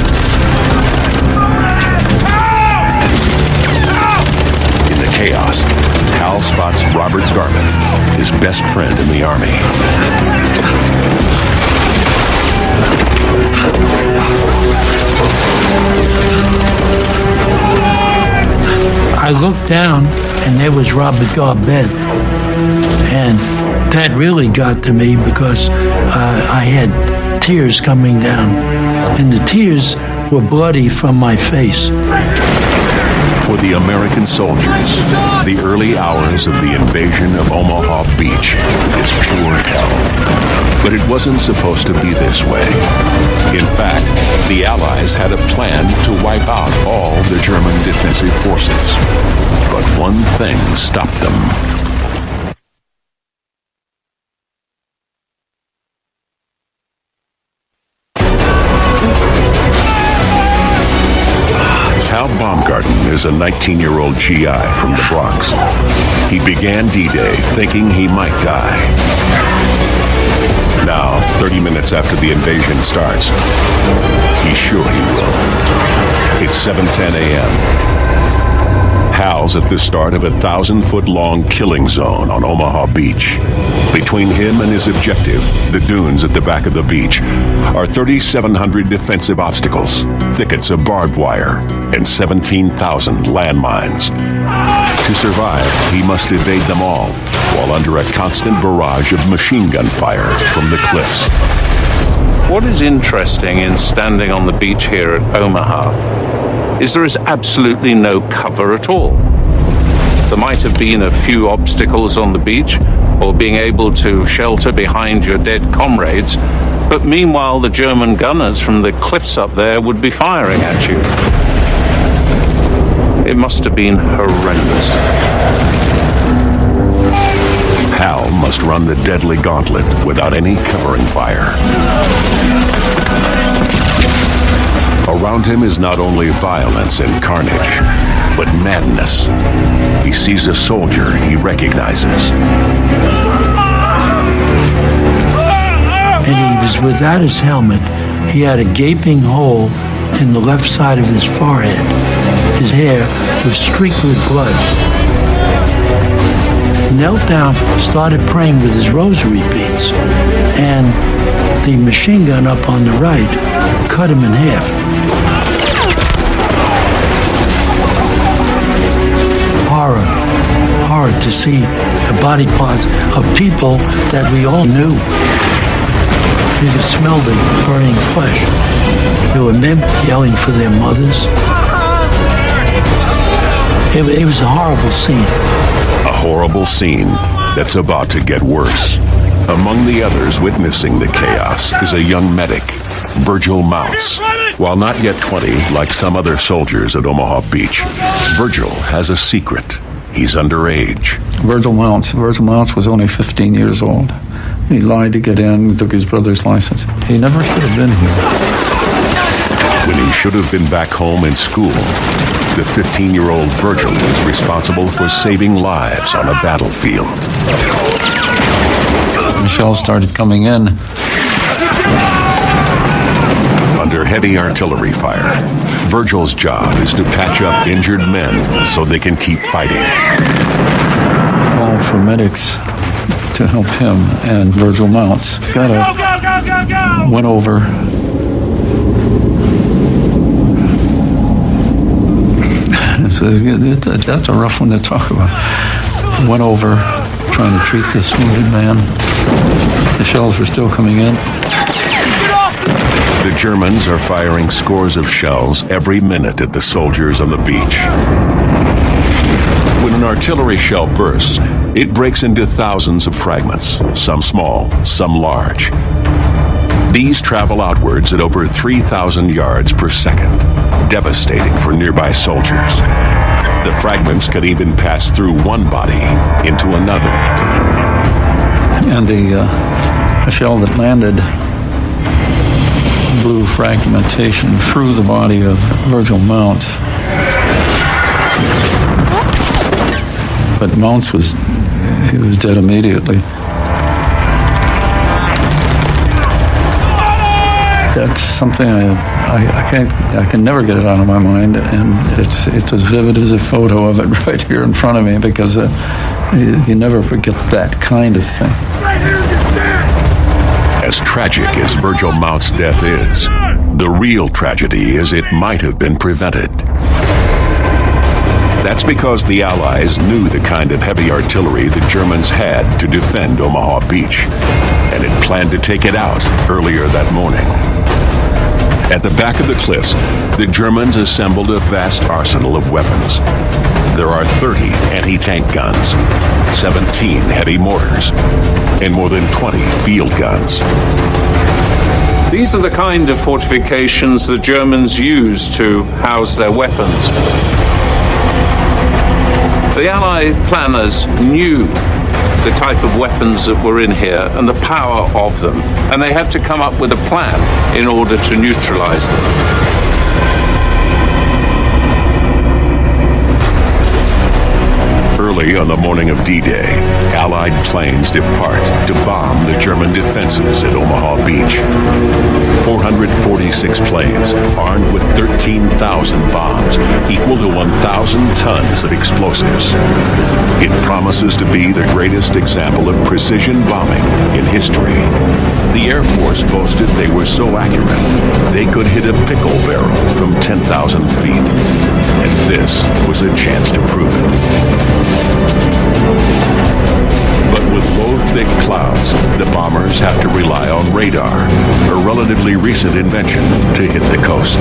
In the chaos, Robert Garment, his best friend in the Army. I looked down, and there was Robert Garment. And that really got to me because I had tears coming down. And the tears were bloody from my face. For the American soldiers, the early hours of the invasion of Omaha Beach is pure hell. But it wasn't supposed to be this way. In fact, the Allies had a plan to wipe out all the German defensive forces. But one thing stopped them. Hal Baumgarten is a 19-year-old GI from the Bronx. He began D-Day thinking he might die. Now, 30 minutes after the invasion starts, he's sure he will. It's 7:10 a.m. Hal's at the start of a 1,000-foot-long killing zone on Omaha Beach. Between him and his objective, the dunes at the back of the beach, are 3,700 defensive obstacles, thickets of barbed wire, and 17,000 landmines. To survive, he must evade them all, while under a constant barrage of machine gun fire from the cliffs. What is interesting in standing on the beach here at Omaha is there is absolutely no cover at all. There might have been a few obstacles on the beach, or being able to shelter behind your dead comrades, but meanwhile the German gunners from the cliffs up there would be firing at you. It must have been horrendous. Hal must run the deadly gauntlet without any covering fire. Around him is not only violence and carnage, but madness. He sees a soldier he recognizes. And he was without his helmet. He had a gaping hole in the left side of his forehead. His hair was streaked with blood. He knelt down, started praying with his rosary beads, and the machine gun up on the right cut him in half. Horror to see the body parts of people that we all knew. You could smell the burning flesh. There were men yelling for their mothers. It was a horrible scene. A horrible scene that's about to get worse. Among the others witnessing the chaos is a young medic, Virgil Mounts. While not yet 20, like some other soldiers at Omaha Beach, Virgil has a secret. He's underage. Virgil Mounts was only 15 years old. He lied to get in, took his brother's license. He never should have been here. When he should have been back home in school, the 15-year-old Virgil is responsible for saving lives on a battlefield. The shells started coming in. Under heavy artillery fire, Virgil's job is to patch up injured men so they can keep fighting. I called for medics to help him, and Virgil Mounts went over. That's a rough one to talk about. Went over trying to treat this wounded man. The shells were still coming in. The Germans are firing scores of shells every minute at the soldiers on the beach. When an artillery shell bursts, it breaks into thousands of fragments, some small, some large. These travel outwards at over 3,000 yards per second, devastating for nearby soldiers. The fragments can even pass through one body into another. And the shell that landed blew fragmentation through the body of Virgil Mounts. But Mounts was dead immediately. That's something I can never get it out of my mind, and it's as vivid as a photo of it right here in front of me, because you never forget that kind of thing. As tragic as Virgil Mount's death is, the real tragedy is it might have been prevented. That's because the Allies knew the kind of heavy artillery the Germans had to defend Omaha Beach, and had planned to take it out earlier that morning. At the back of the cliffs, the Germans assembled a vast arsenal of weapons. There are 30 anti-tank guns, 17 heavy mortars, and more than 20 field guns. These are the kind of fortifications the Germans used to house their weapons. The Allied planners knew the type of weapons that were in here and the power of them, and they had to come up with a plan in order to neutralize them. Early on the morning of D-Day, Allied planes depart to bomb the German defenses at Omaha Beach. 446 planes, armed with 13,000 bombs, equal to 1,000 tons of explosives. It promises to be the greatest example of precision bombing in history. The Air Force boasted they were so accurate, they could hit a pickle barrel from 10,000 feet. And this was a chance to prove it. But with low, thick clouds, the bombers have to rely on radar, a relatively recent invention, to hit the coast.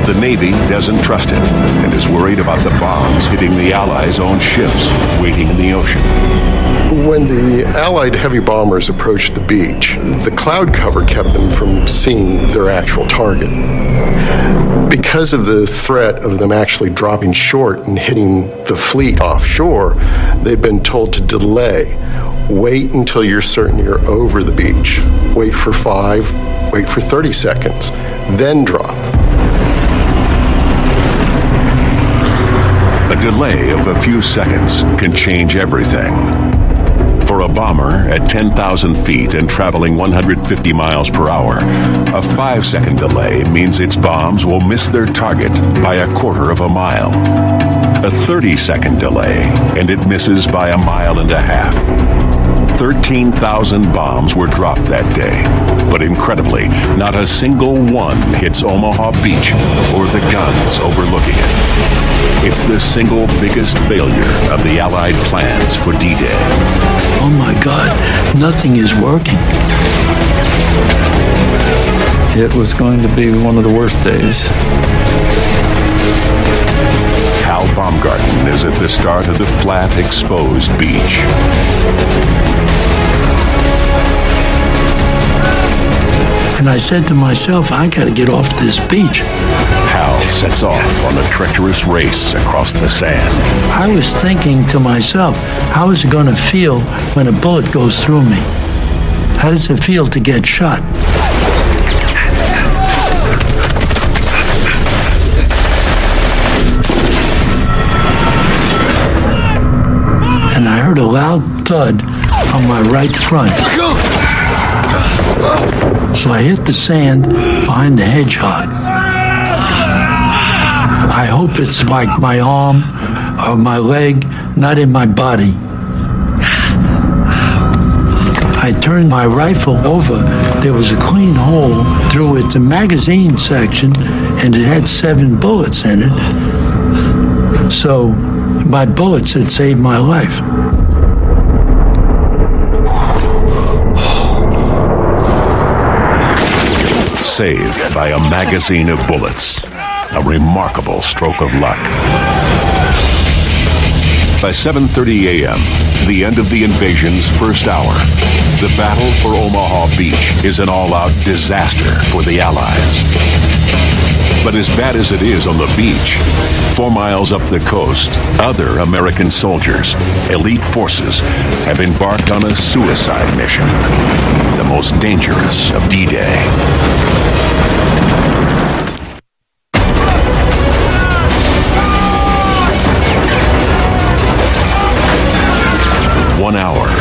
The Navy doesn't trust it and is worried about the bombs hitting the Allies' own ships waiting in the ocean. When the Allied heavy bombers approached the beach, the cloud cover kept them from seeing their actual target. Because of the threat of them actually dropping short and hitting the fleet offshore, they'd been told to delay. Wait until you're certain you're over the beach. Wait for 5, wait for 30 seconds, then drop. A delay of a few seconds can change everything. For a bomber at 10,000 feet and traveling 150 miles per hour, a 5-second delay means its bombs will miss their target by a quarter of a mile. A 30-second delay, and it misses by 1.5 miles. 13,000 bombs were dropped that day, but incredibly, not a single one hits Omaha Beach or the guns overlooking it. It's the single biggest failure of the Allied plans for D-Day. Oh my God, nothing is working. It was going to be one of the worst days. Hal Baumgarten is at the start of the flat, exposed beach. And I said to myself, I got to get off this beach. Hal sets off on a treacherous race across the sand. I was thinking to myself, how is it going to feel when a bullet goes through me? How does it feel to get shot? And I heard a loud thud on my right front. So I hit the sand behind the hedgehog. I hope it's like my arm or my leg, not in my body. I turned my rifle over. There was a clean hole through its magazine section, and it had 7 bullets in it. So my bullets had saved my life. Saved by a magazine of bullets. A remarkable stroke of luck. By 7:30 a.m., the end of the invasion's first hour, the battle for Omaha Beach is an all-out disaster for the Allies. But as bad as it is on the beach, 4 miles up the coast, other American soldiers, elite forces, have embarked on a suicide mission, the most dangerous of D-Day.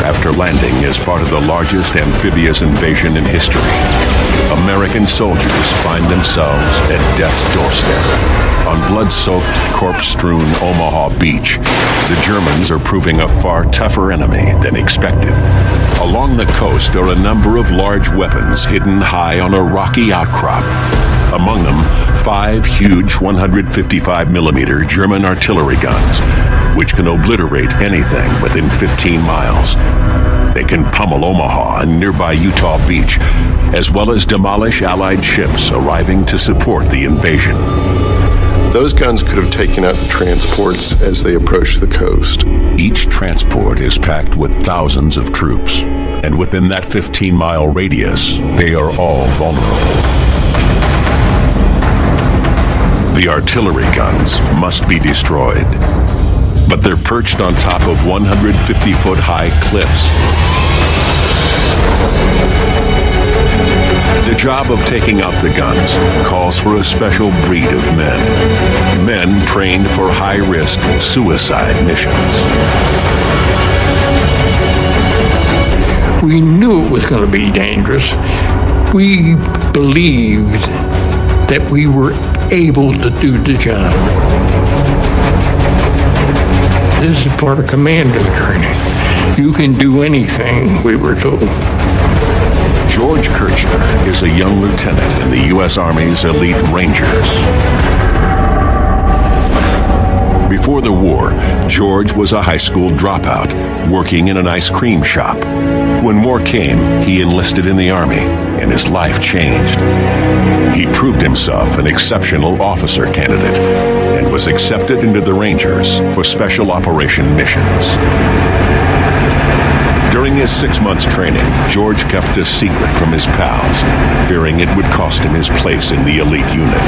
After landing as part of the largest amphibious invasion in history. American soldiers find themselves at death's doorstep. On blood-soaked, corpse-strewn Omaha Beach, the Germans are proving a far tougher enemy than expected. Along the coast are a number of large weapons hidden high on a rocky outcrop. Among them, 5 huge 155mm German artillery guns, which can obliterate anything within 15 miles. They can pummel Omaha and nearby Utah Beach, as well as demolish Allied ships arriving to support the invasion. Those guns could have taken out the transports as they approached the coast. Each transport is packed with thousands of troops, and within that 15-mile radius, they are all vulnerable. The artillery guns must be destroyed, but they're perched on top of 150-foot-high cliffs. The job of taking out the guns calls for a special breed of men. Men trained for high-risk suicide missions. We knew it was going to be dangerous. We believed that we were able to do the job. This is part of commando training. You can do anything, we were told. George Kirchner is a young lieutenant in the U.S. Army's elite Rangers. Before the war, George was a high school dropout, working in an ice cream shop. When war came, he enlisted in the Army, and his life changed. He proved himself an exceptional officer candidate and was accepted into the Rangers for special operation missions. During his 6 months training, George kept a secret from his pals, fearing it would cost him his place in the elite unit.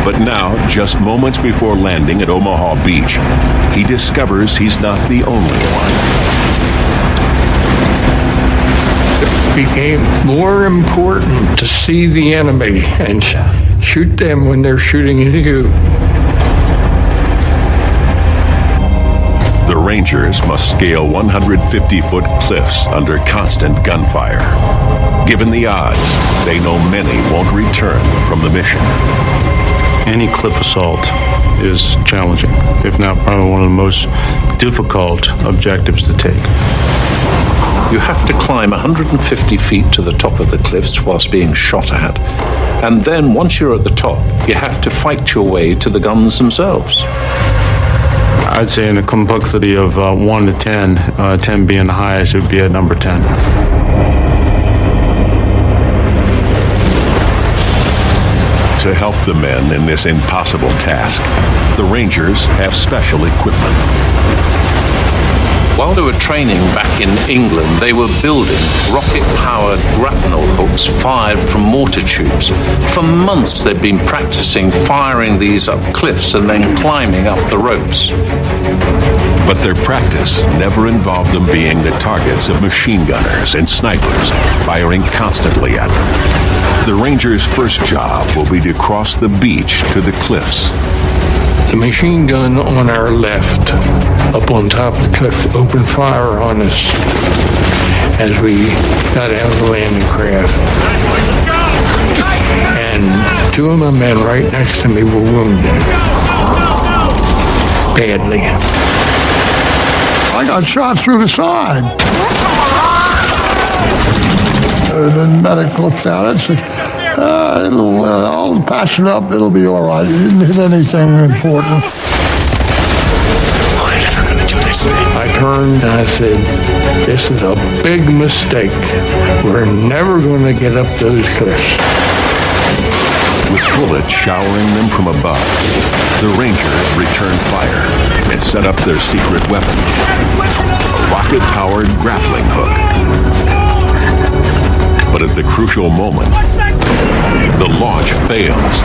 But now, just moments before landing at Omaha Beach, he discovers he's not the only one. It became more important to see the enemy and shoot them when they're shooting at you. The Rangers must scale 150-foot cliffs under constant gunfire. Given the odds, they know many won't return from the mission. Any cliff assault is challenging, if not probably one of the most difficult objectives to take. You have to climb 150 feet to the top of the cliffs whilst being shot at, and then once you're at the top, you have to fight your way to the guns themselves. I'd say in a complexity of 1 to 10, 10 being the highest, it would be at number 10. To help the men in this impossible task, the Rangers have special equipment. While they were training back in England, they were building rocket-powered grapnel hooks fired from mortar tubes. For months they'd been practicing firing these up cliffs and then climbing up the ropes. But their practice never involved them being the targets of machine gunners and snipers, firing constantly at them. The Rangers' first job will be to cross the beach to the cliffs. The machine gun on our left, up on top of the cliff, opened fire on us as we got out of the landing craft. And 2 of my men right next to me were wounded badly. I got shot through the side. The medic looked at it and said, I'll patch it up, it'll be all right. You didn't hit anything important. We're never going to do this thing. I turned and I said, this is a big mistake. We're never going to get up those cliffs. With bullets showering them from above, the Rangers return fire and set up their secret weapon, a rocket-powered grappling hook. But at the crucial moment, the launch fails.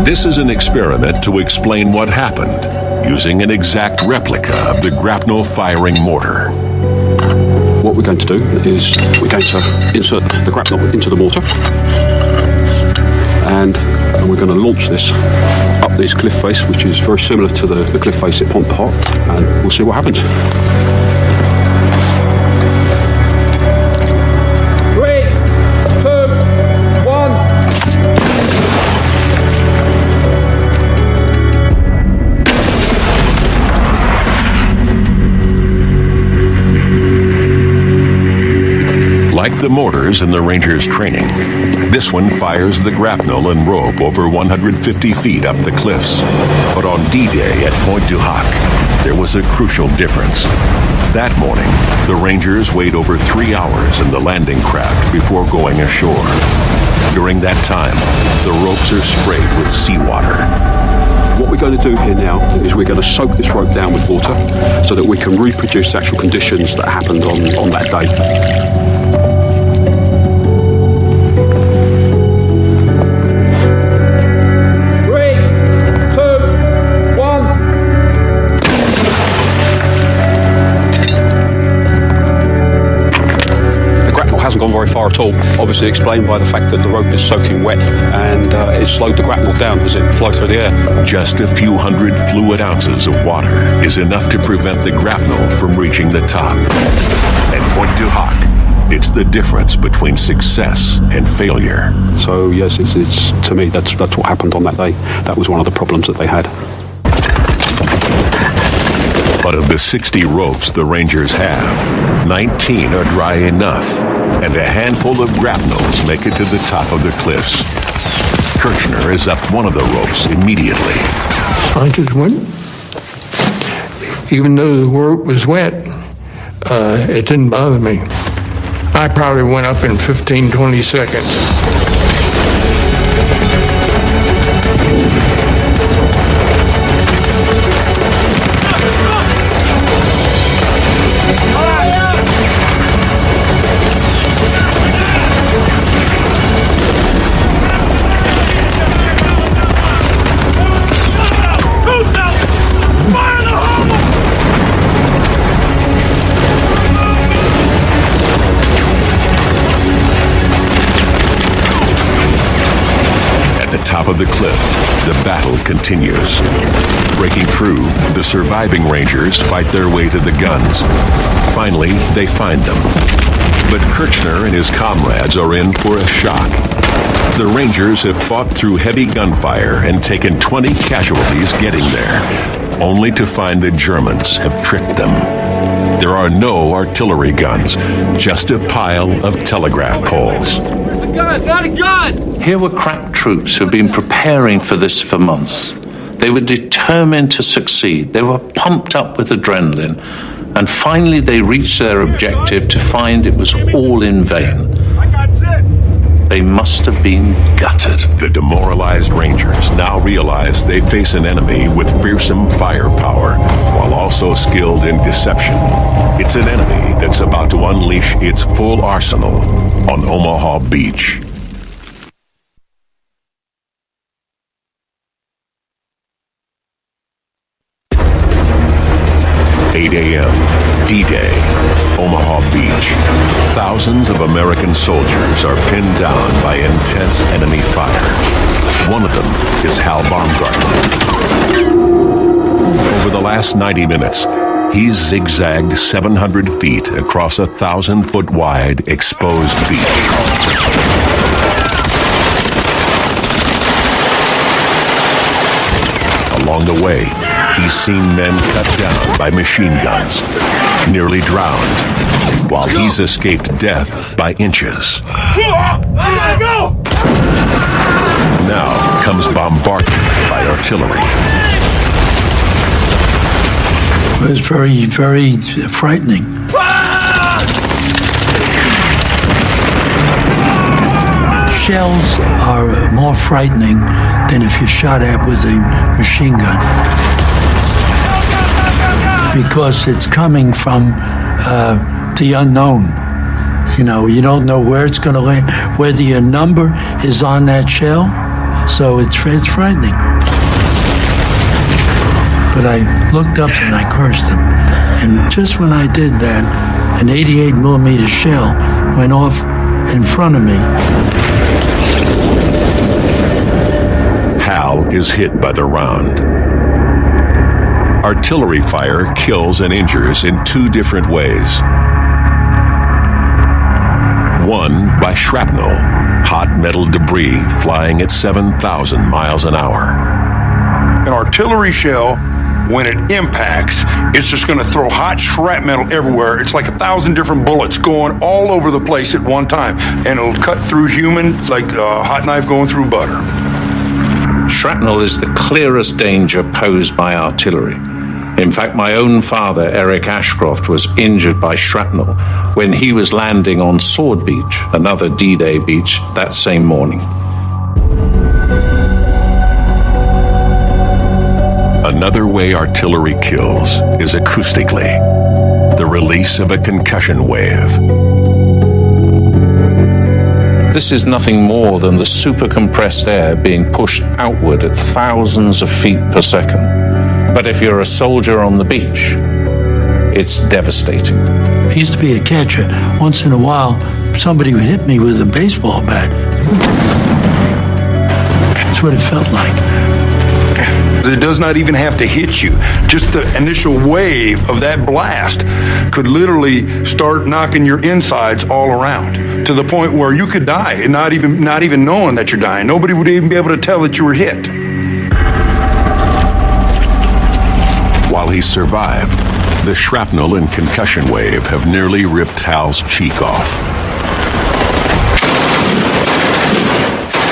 This is an experiment to explain what happened, using an exact replica of the grapnel firing mortar. What we're going to do is we're going to insert the grapnel into the mortar, and we're going to launch this up this cliff face, which is very similar to the cliff face at Pont de Hoc, and we'll see what happens. 3, 2, 1. Like the mortars in the Rangers' training, this one fires the grapnel and rope over 150 feet up the cliffs. But on D-Day at Pointe du Hoc, there was a crucial difference. That morning, the Rangers wait over 3 hours in the landing craft before going ashore. During that time, the ropes are sprayed with seawater. What we're going to do here now is we're going to soak this rope down with water so that we can reproduce the actual conditions that happened on that day. Hasn't gone very far at all, obviously explained by the fact that the rope is soaking wet and it slowed the grapnel down as it flew through the air. Just a few hundred fluid ounces of water is enough to prevent the grapnel from reaching the top. At Pointe du Hoc, it's the difference between success and failure. So yes, it's to me that's what happened on that day. That was one of the problems that they had. But of the 60 ropes the Rangers have, 19 are dry enough, and a handful of grapnels make it to the top of the cliffs. Kirchner is up one of the ropes immediately. I just went. Even though the rope was wet, it didn't bother me. I probably went up in 15, 20 seconds. Top of the cliff, the battle continues. Breaking through, the surviving Rangers fight their way to the guns. Finally, they find them. But Kirchner and his comrades are in for a shock. The Rangers have fought through heavy gunfire and taken 20 casualties getting there, only to find the Germans have tricked them. There are no artillery guns, just a pile of telegraph poles. It's a gun, not a gun! Here were crack troops who'd been preparing for this for months. They were determined to succeed. They were pumped up with adrenaline. And finally they reached their objective to find it was all in vain. They must have been gutted. The demoralized Rangers now realize they face an enemy with fearsome firepower, while also skilled in deception. It's an enemy that's about to unleash its full arsenal on Omaha Beach. 8 a.m., D-Day, Omaha Beach. Thousands of American soldiers are pinned down by intense enemy fire. One of them is Hal Baumgartner. Over the last 90 minutes, he's zigzagged 700 feet across a 1,000-foot wide exposed beach. Along the way, he's seen men cut down by machine guns, nearly drowned, while he's escaped death by inches. Now comes bombardment by artillery. It was very, very frightening. Shells are more frightening than if you're shot at with a machine gun, because it's coming from the unknown. You know, you don't know where it's going to land, whether your number is on that shell, so it's frightening. But I looked up and I cursed them, and just when I did that, an 88 millimeter shell went off in front of me. Hal is hit by the round. Artillery fire kills and injures in two different ways. One by shrapnel, hot metal debris flying at 7,000 miles an hour. An artillery shell, when it impacts, it's just going to throw hot shrapnel everywhere. It's like 1,000 different bullets going all over the place at one time, and it'll cut through human like a hot knife going through butter. Shrapnel is the clearest danger posed by artillery. In fact, my own father, Eric Ashcroft, was injured by shrapnel when he was landing on Sword Beach, another D-Day beach, that same morning. Another way artillery kills is acoustically, the release of a concussion wave. This is nothing more than the super-compressed air being pushed outward at thousands of feet per second. But if you're a soldier on the beach, it's devastating. I used to be a catcher. Once in a while, somebody would hit me with a baseball bat. That's what it felt like. It does not even have to hit you. Just the initial wave of that blast could literally start knocking your insides all around to the point where you could die and not even knowing that you're dying. Nobody would even be able to tell that you were hit. While he survived, the shrapnel and concussion wave have nearly ripped Hal's cheek off.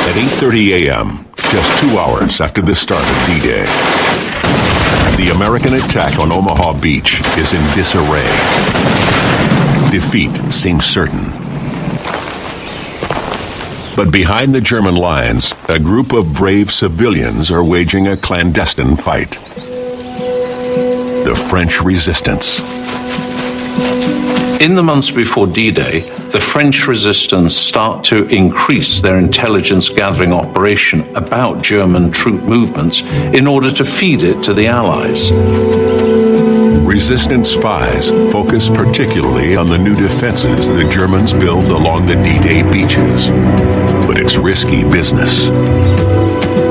At 8:30 a.m., just 2 hours after the start of D-Day, the American attack on Omaha Beach is in disarray. Defeat seems certain. But behind the German lines, a group of brave civilians are waging a clandestine fight. The French resistance. In the months before D-Day, the French resistance start to increase their intelligence gathering operation about German troop movements in order to feed it to the Allies. Resistance spies focus particularly on the new defenses the Germans build along the D-Day beaches. But it's risky business.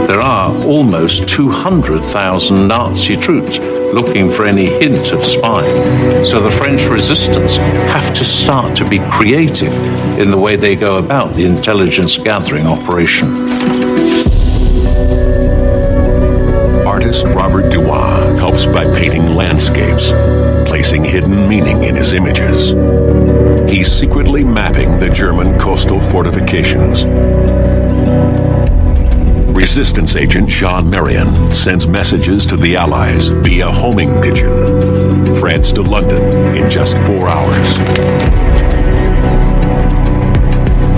There are almost 200,000 Nazi troops looking for any hint of spying. So the French resistance have to start to be creative in the way they go about the intelligence gathering operation. Artist Robert Duan helps by painting landscapes, placing hidden meaning in his images. He's secretly mapping the German coastal fortifications. Resistance agent Jean Marion sends messages to the Allies via homing pigeon. France to London in just 4 hours.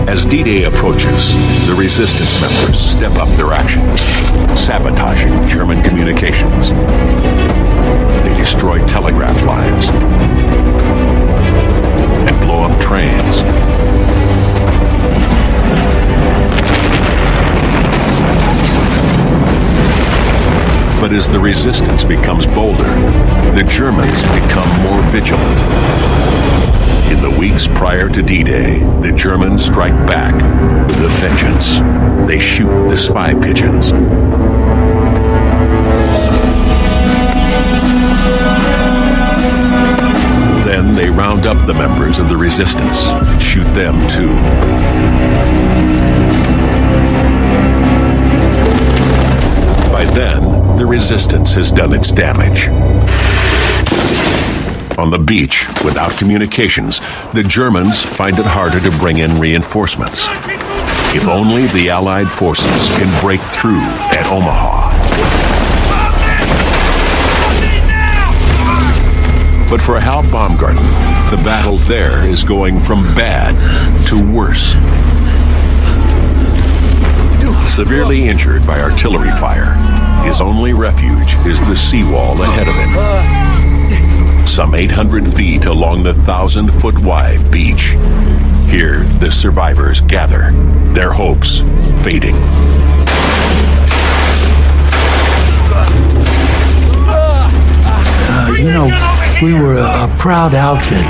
As D-Day approaches, the resistance members step up their action, sabotaging German communications. They destroy telegraph lines and blow up trains. But as the resistance becomes bolder, the Germans become more vigilant. In the weeks prior to D-Day, the Germans strike back with a vengeance. They shoot the spy pigeons. Then they round up the members of the resistance and shoot them too. By then, the resistance has done its damage. On the beach, without communications, the Germans find it harder to bring in reinforcements. If only the Allied forces can break through at Omaha. But for Hal Baumgarten, the battle there is going from bad to worse. Severely injured by artillery fire, his only refuge is the seawall ahead of him. Some 800 feet along the 1,000-foot-wide beach. Here, the survivors gather, their hopes fading. We were a proud outfit.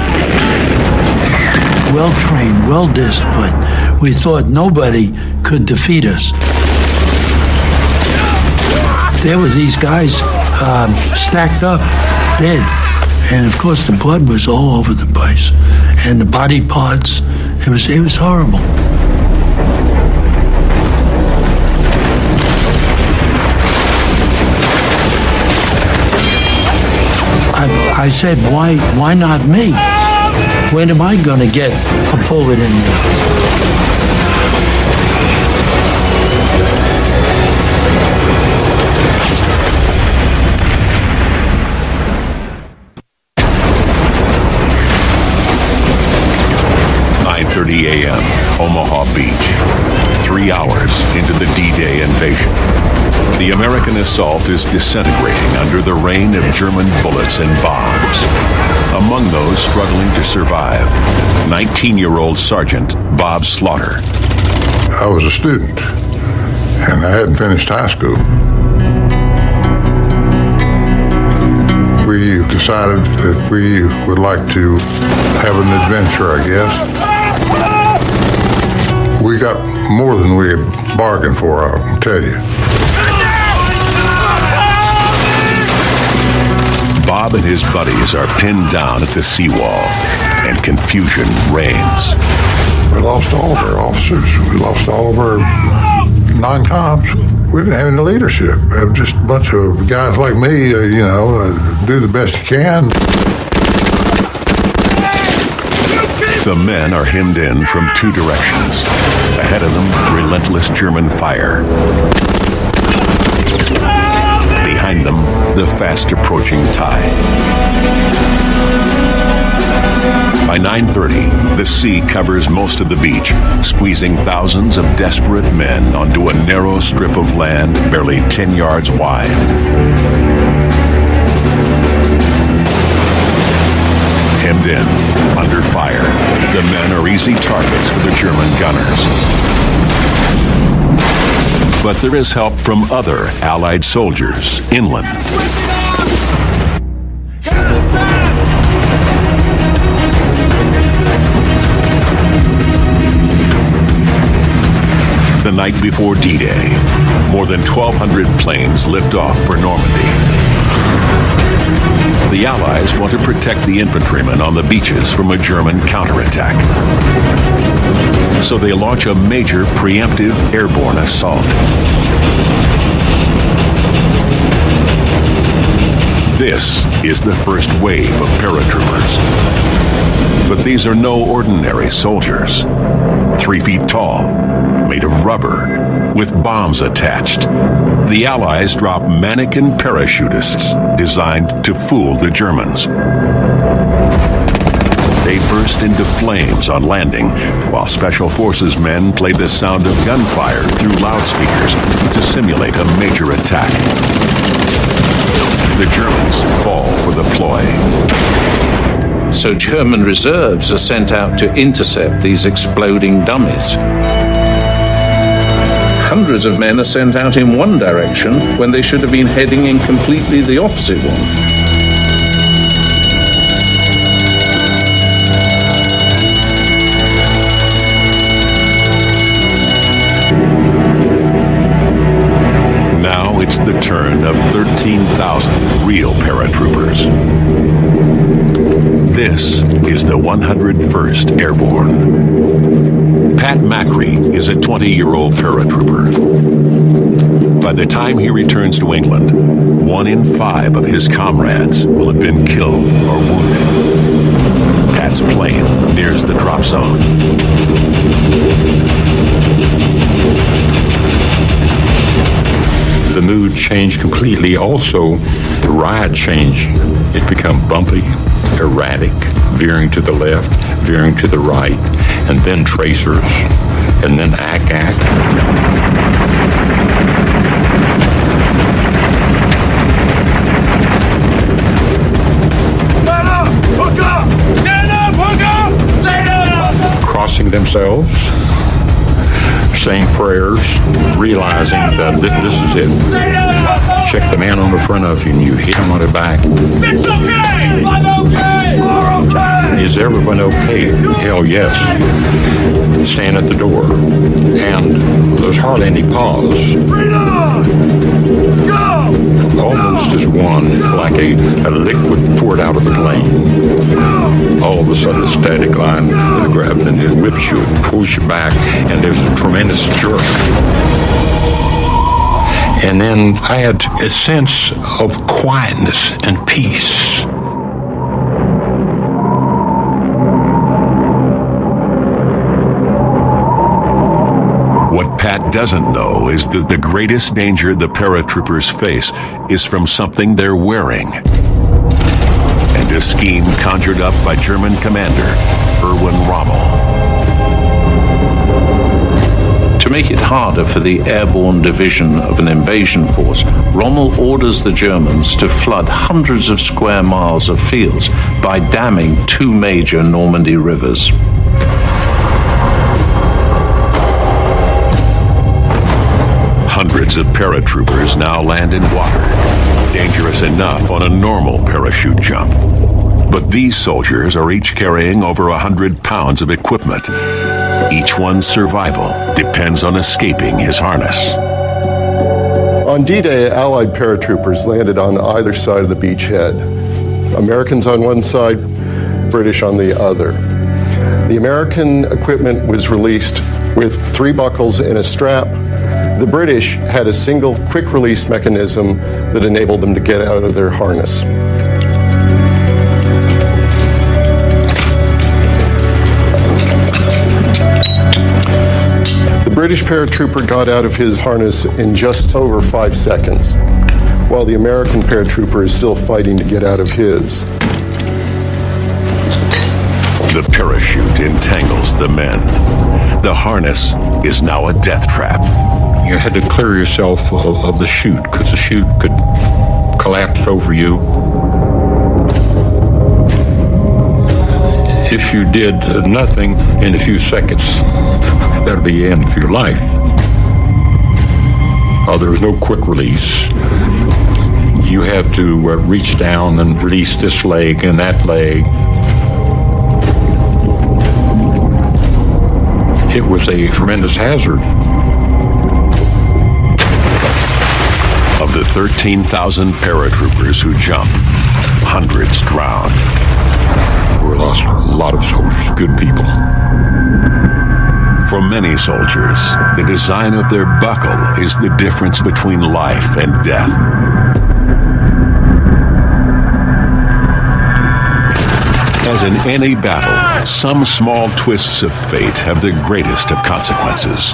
Well-trained, well-disciplined. We thought nobody could defeat us. there were these guys stacked up, dead. And of course the blood was all over the place. And the body parts, it was horrible. I said, why not me? When am I gonna get a bullet in me? a.m., Omaha Beach. 3 hours into the D-Day invasion. The American assault is disintegrating under the rain of German bullets and bombs. Among those struggling to survive, 19-year-old Sergeant Bob Slaughter. I was a student, and I hadn't finished high school. We decided that we would like to have an adventure, I guess. We got more than we had bargained for, I'll tell you. Bob and his buddies are pinned down at the seawall, and confusion reigns. We lost all of our officers. We lost all of our non-coms. We didn't have any leadership. It was just a bunch of guys like me, do the best you can. The men are hemmed in from two directions. Ahead of them, relentless German fire. Behind them, the fast-approaching tide. By 9:30, the sea covers most of the beach, squeezing thousands of desperate men onto a narrow strip of land barely 10 yards wide. Hemmed in, under fire, the men are easy targets for the German gunners. But there is help from other Allied soldiers inland. The night before D-Day, more than 1,200 planes lift off for Normandy. The Allies want to protect the infantrymen on the beaches from a German counterattack. So they launch a major preemptive airborne assault. This is the first wave of paratroopers. But these are no ordinary soldiers. 3 feet tall, made of rubber, with bombs attached. The Allies drop mannequin parachutists designed to fool the Germans. They burst into flames on landing, while Special Forces men play the sound of gunfire through loudspeakers to simulate a major attack. The Germans fall for the ploy. So German reserves are sent out to intercept these exploding dummies. Hundreds of men are sent out in one direction when they should have been heading in completely the opposite one. Now it's the turn of 13,000 real paratroopers. This is the 101st Airborne. Pat Macri is a 20-year-old paratrooper. By the time he returns to England, 1 in 5 of his comrades will have been killed or wounded. Pat's plane nears the drop zone. The mood changed completely. Also, the ride changed. It became bumpy, erratic, veering to the left, veering to the right, and then tracers, and then ack. Stand up! Hook up! Stand up! Hook up! Stand up! Crossing themselves, saying prayers, realizing that this is it. Check the man on the front of you and you hit him on the back. It's okay! I'm okay! We're okay! Is everyone okay? Hell yes. Stand at the door. And there's hardly any pause. Freedom! Go! almost as one, like a liquid poured out of the plane. All of a sudden, the static line grabs and it whips you and pulls you back, and there's a tremendous jerk. And then I had a sense of quietness and peace. What Pat doesn't know is that the greatest danger the paratroopers face is from something they're wearing. And a scheme conjured up by German commander Erwin Rommel. To make it harder for the airborne division of an invasion force, Rommel orders the Germans to flood hundreds of square miles of fields by damming two major Normandy rivers. Hundreds of paratroopers now land in water, dangerous enough on a normal parachute jump. But these soldiers are each carrying over 100 pounds of equipment. Each one's survival depends on escaping his harness. On D-Day, Allied paratroopers landed on either side of the beachhead. Americans on one side, British on the other. The American equipment was released with 3 buckles and a strap. The British had a single quick-release mechanism that enabled them to get out of their harness. The British paratrooper got out of his harness in just over 5 seconds, while the American paratrooper is still fighting to get out of his. The parachute entangles the men. The harness is now a death trap. You had to clear yourself of the chute, because the chute could collapse over you. If you did nothing in a few seconds, that would be the end of your life. There was no quick release. You have to reach down and release this leg and that leg. It was a tremendous hazard. Of the 13,000 paratroopers who jump, hundreds drown. We lost a lot of soldiers, good people. For many soldiers, the design of their buckle is the difference between life and death. As in any battle, some small twists of fate have the greatest of consequences.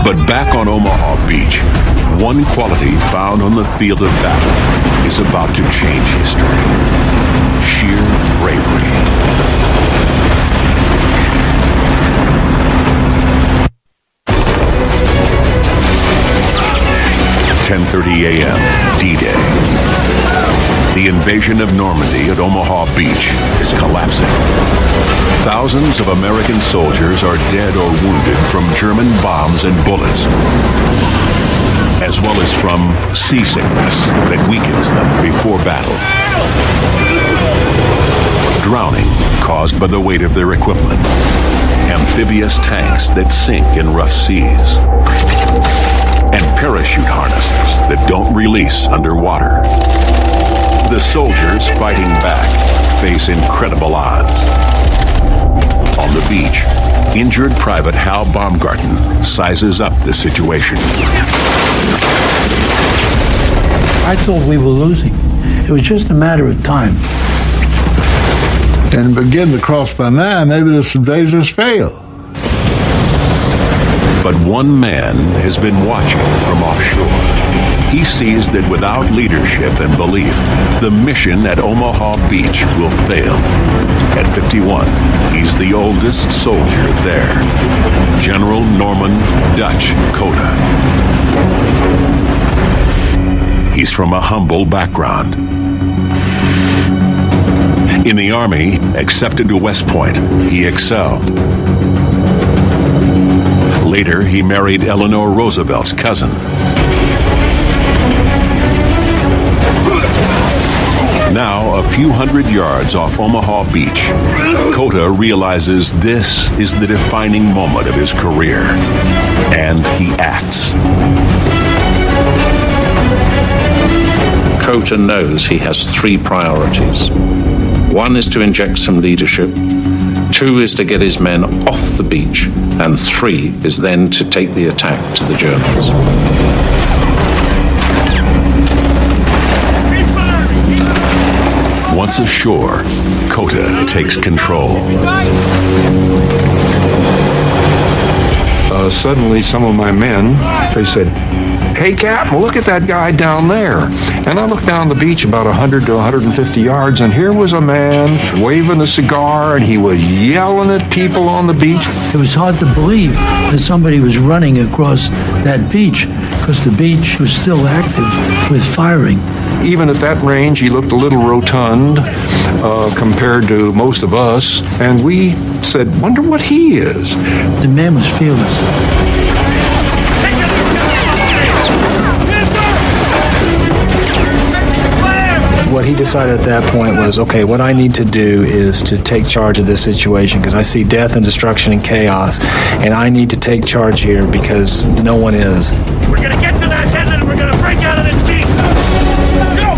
But back on Omaha Beach, one quality found on the field of battle is about to change history. Sheer bravery. 10:30 a.m., D-Day. The invasion of Normandy at Omaha Beach is collapsing. Thousands of American soldiers are dead or wounded from German bombs and bullets, as well as from seasickness that weakens them before battle. Drowning caused by the weight of their equipment. Amphibious tanks that sink in rough seas. And parachute harnesses that don't release underwater. The soldiers fighting back face incredible odds. On the beach, injured Private Hal Baumgarten sizes up the situation. I thought we were losing. It was just a matter of time. And begin to cross by 9, maybe this invaders fail. But one man has been watching from offshore. He sees that without leadership and belief, the mission at Omaha Beach will fail. At 51, he's the oldest soldier there. General Norman Dutch Cota. He's from a humble background. In the Army, accepted to West Point, he excelled. Later, he married Eleanor Roosevelt's cousin. Now, a few hundred yards off Omaha Beach, Cota realizes this is the defining moment of his career, and he acts. Cota knows he has three priorities. One is to inject some leadership, two is to get his men off the beach, and three is then to take the attack to the Germans. Once ashore, Cota takes control. Suddenly, some of my men, they said, "Hey, Captain, look at that guy down there." And I looked down the beach about 100 to 150 yards, and here was a man waving a cigar, and he was yelling at people on the beach. It was hard to believe that somebody was running across that beach, because the beach was still active with firing. Even at that range, he looked a little rotund compared to most of us, and we said, "Wonder what he is." The man was fearless. What he decided at that point was, okay, what I need to do is to take charge of this situation, because I see death and destruction and chaos, and I need to take charge here because no one is. We're gonna get to that desert and we're gonna break out of this beach.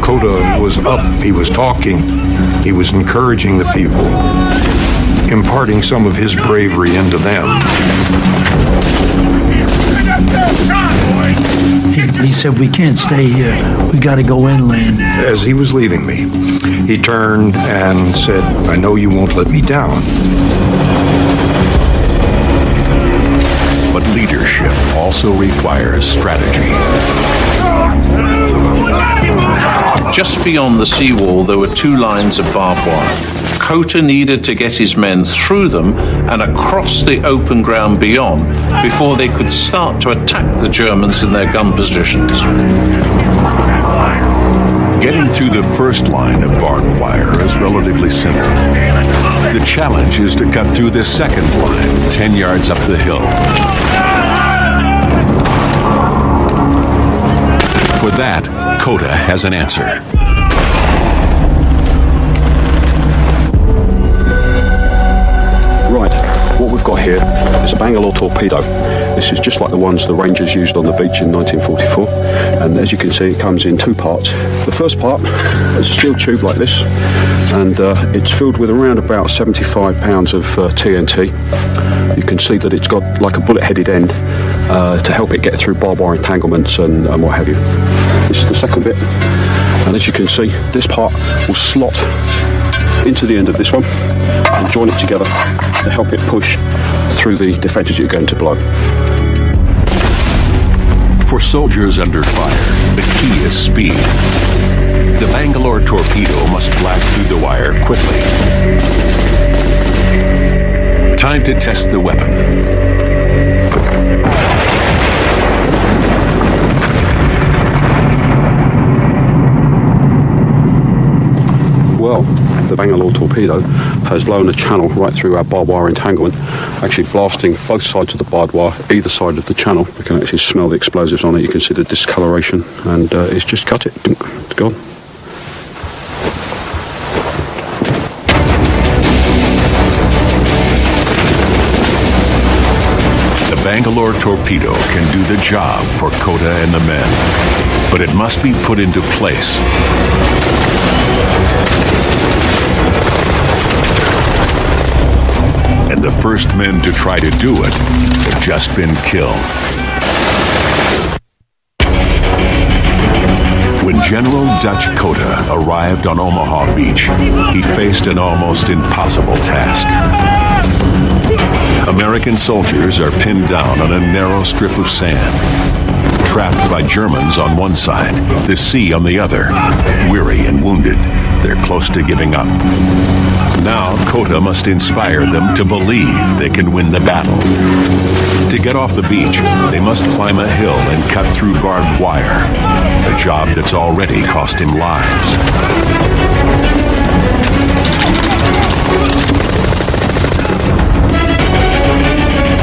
Cota was up, he was talking, he was encouraging the people, imparting some of his bravery into them. He said, "We can't stay here. We got to go inland." As he was leaving me, he turned and said, "I know you won't let me down." But leadership also requires strategy. Just beyond the seawall, there were two lines of barbed wire. Cota needed to get his men through them and across the open ground beyond before they could start to attack the Germans in their gun positions. Getting through the first line of barbed wire is relatively simple. The challenge is to cut through the second line, 10 yards up the hill. For that, Cota has an answer. Right, what we've got here is a Bangalore torpedo. This is just like the ones the Rangers used on the beach in 1944. And as you can see, it comes in two parts. The first part is a steel tube like this, and it's filled with around about 75 pounds of TNT. You can see that it's got like a bullet-headed end to help it get through barbed wire entanglements and what have you. This is the second bit, and as you can see, this part will slot into the end of this one and join it together to help it push through the defences you're going to blow. For soldiers under fire, the key is speed. The Bangalore torpedo must blast through the wire quickly. Time to test the weapon. Well, the Bangalore torpedo has blown a channel right through our barbed wire entanglement, actually blasting both sides of the barbed wire, either side of the channel. We can actually smell the explosives on it. You can see the discoloration, and it's just cut it. It's gone. The Bangalore torpedo can do the job for Cota and the men, but it must be put into place. And the first men to try to do it have just been killed. When General Dutch Cota arrived on Omaha Beach, he faced an almost impossible task. American soldiers are pinned down on a narrow strip of sand, trapped by Germans on one side, the sea on the other. Weary and wounded, they're close to giving up. Now Cota must inspire them to believe they can win the battle. To get off the beach, they must climb a hill and cut through barbed wire, a job that's already cost him lives.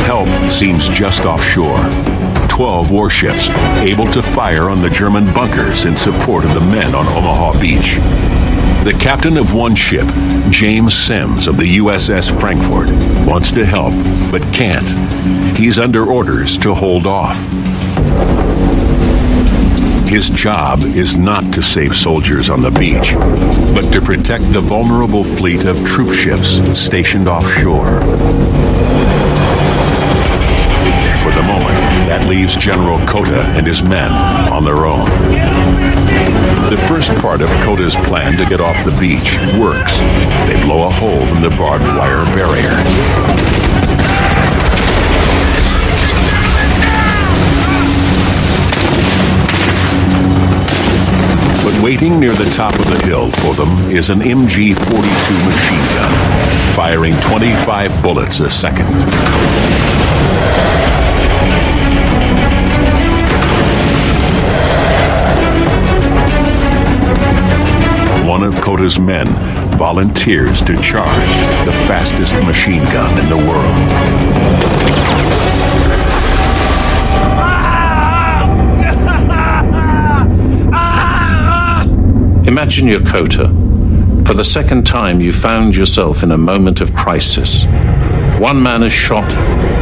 Help seems just offshore. 12 warships able to fire on the German bunkers in support of the men on Omaha Beach. The captain of one ship, James Sims of the USS Frankfurt, wants to help, but can't. He's under orders to hold off. His job is not to save soldiers on the beach, but to protect the vulnerable fleet of troop ships stationed offshore. For the moment, that leaves General Cota and his men on their own. The first part of Cota's plan to get off the beach works. They blow a hole in the barbed wire barrier. But waiting near the top of the hill for them is an MG-42 machine gun, firing 25 bullets a second. One of Cota's men volunteers to charge the fastest machine gun in the world. Imagine you're Cota. For the second time, you found yourself in a moment of crisis. One man is shot,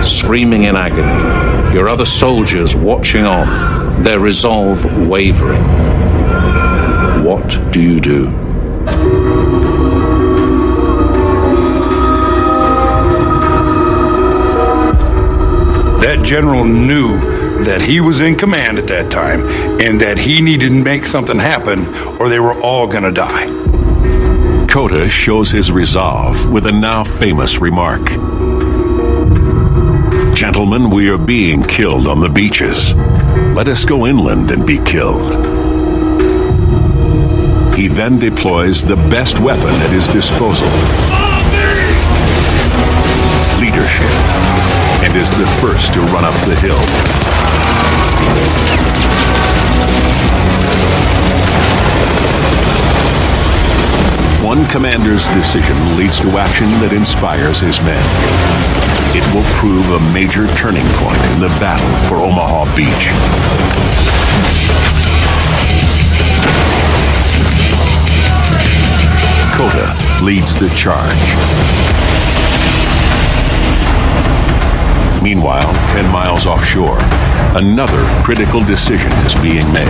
screaming in agony. Your other soldiers watching on, their resolve wavering. What do you do? That general knew that he was in command at that time and that he needed to make something happen or they were all going to die. Cota shows his resolve with a now famous remark. Gentlemen, we are being killed on the beaches. Let us go inland and be killed. He then deploys the best weapon at his disposal. Leadership. And is the first to run up the hill. One commander's decision leads to action that inspires his men. It will prove a major turning point in the battle for Omaha Beach. Cota leads the charge. Meanwhile, 10 miles offshore, another critical decision is being made.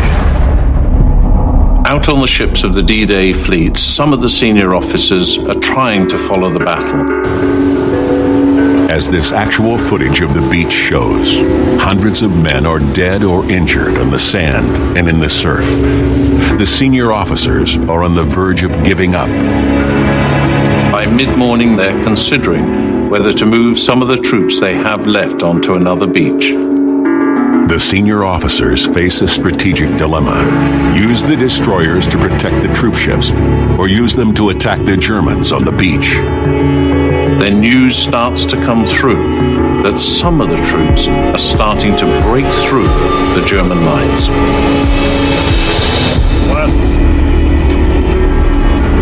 Out on the ships of the D-Day fleet, some of the senior officers are trying to follow the battle. As this actual footage of the beach shows, hundreds of men are dead or injured on the sand and in the surf. The senior officers are on the verge of giving up. By mid-morning, they're considering whether to move some of the troops they have left onto another beach. The senior officers face a strategic dilemma. Use the destroyers to protect the troop ships, or use them to attack the Germans on the beach. Then news starts to come through that some of the troops are starting to break through the German lines.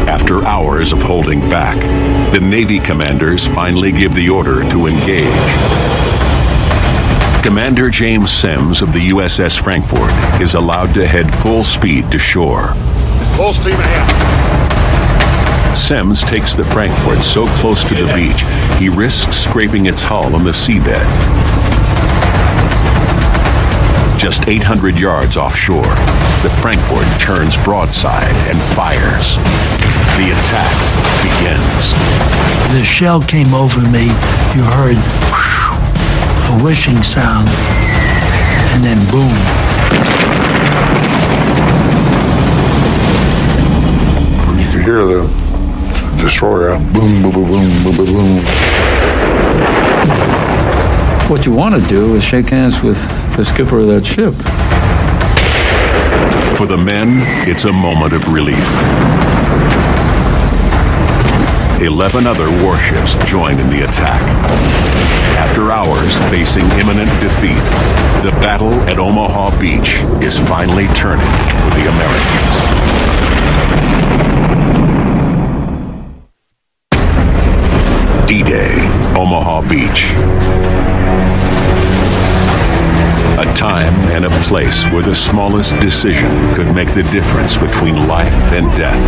After hours of holding back, the Navy commanders finally give the order to engage. Commander James Sims of the USS Frankfurt is allowed to head full speed to shore. Full steam ahead. Sims takes the Frankfurt so close to the beach, he risks scraping its hull on the seabed. Just 800 yards offshore, the Frankfurt turns broadside and fires. The attack begins. The shell came over me. You heard whoosh, a whooshing sound, and then boom. You could hear the destroyer boom, boom, boom, boom, boom, boom, boom. What you want to do is shake hands with the skipper of that ship. For the men, it's a moment of relief. 11 other warships joined in the attack. After hours facing imminent defeat, the battle at Omaha Beach is finally turning for the Americans. D-Day, Omaha Beach. A time and a place where the smallest decision could make the difference between life and death.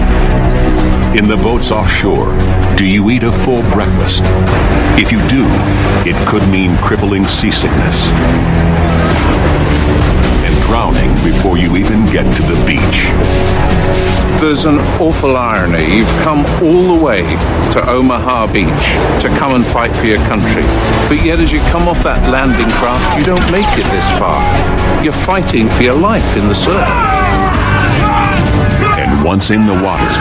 In the boats offshore, do you eat a full breakfast? If you do, it could mean crippling seasickness and drowning before you even get to the beach. There's an awful irony. You've come all the way to Omaha Beach to come and fight for your country. But yet as you come off that landing craft, you don't make it this far. You're fighting for your life in the surf. And once in the water,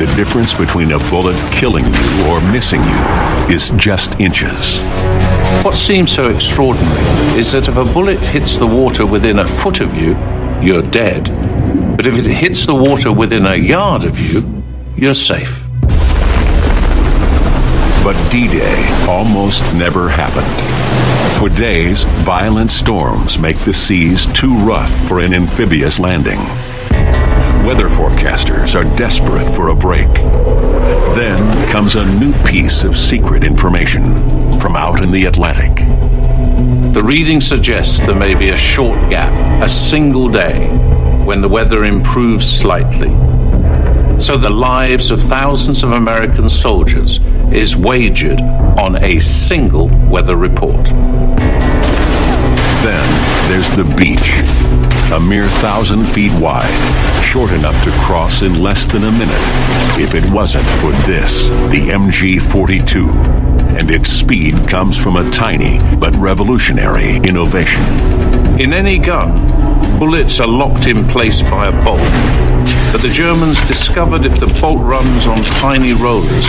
the difference between a bullet killing you or missing you is just inches. What seems so extraordinary is that if a bullet hits the water within a foot of you, you're dead. But if it hits the water within a yard of you, you're safe. But D-Day almost never happened. For days, violent storms make the seas too rough for an amphibious landing. Weather forecasters are desperate for a break. Then comes a new piece of secret information from out in the Atlantic. The reading suggests there may be a short gap, a single day, when the weather improves slightly. So the lives of thousands of American soldiers is wagered on a single weather report. Then there's the beach, a mere 1,000 feet wide, short enough to cross in less than a minute if it wasn't for this, the MG-42, and its speed comes from a tiny but revolutionary innovation. In any gun, bullets are locked in place by a bolt, but the Germans discovered if the bolt runs on tiny rollers,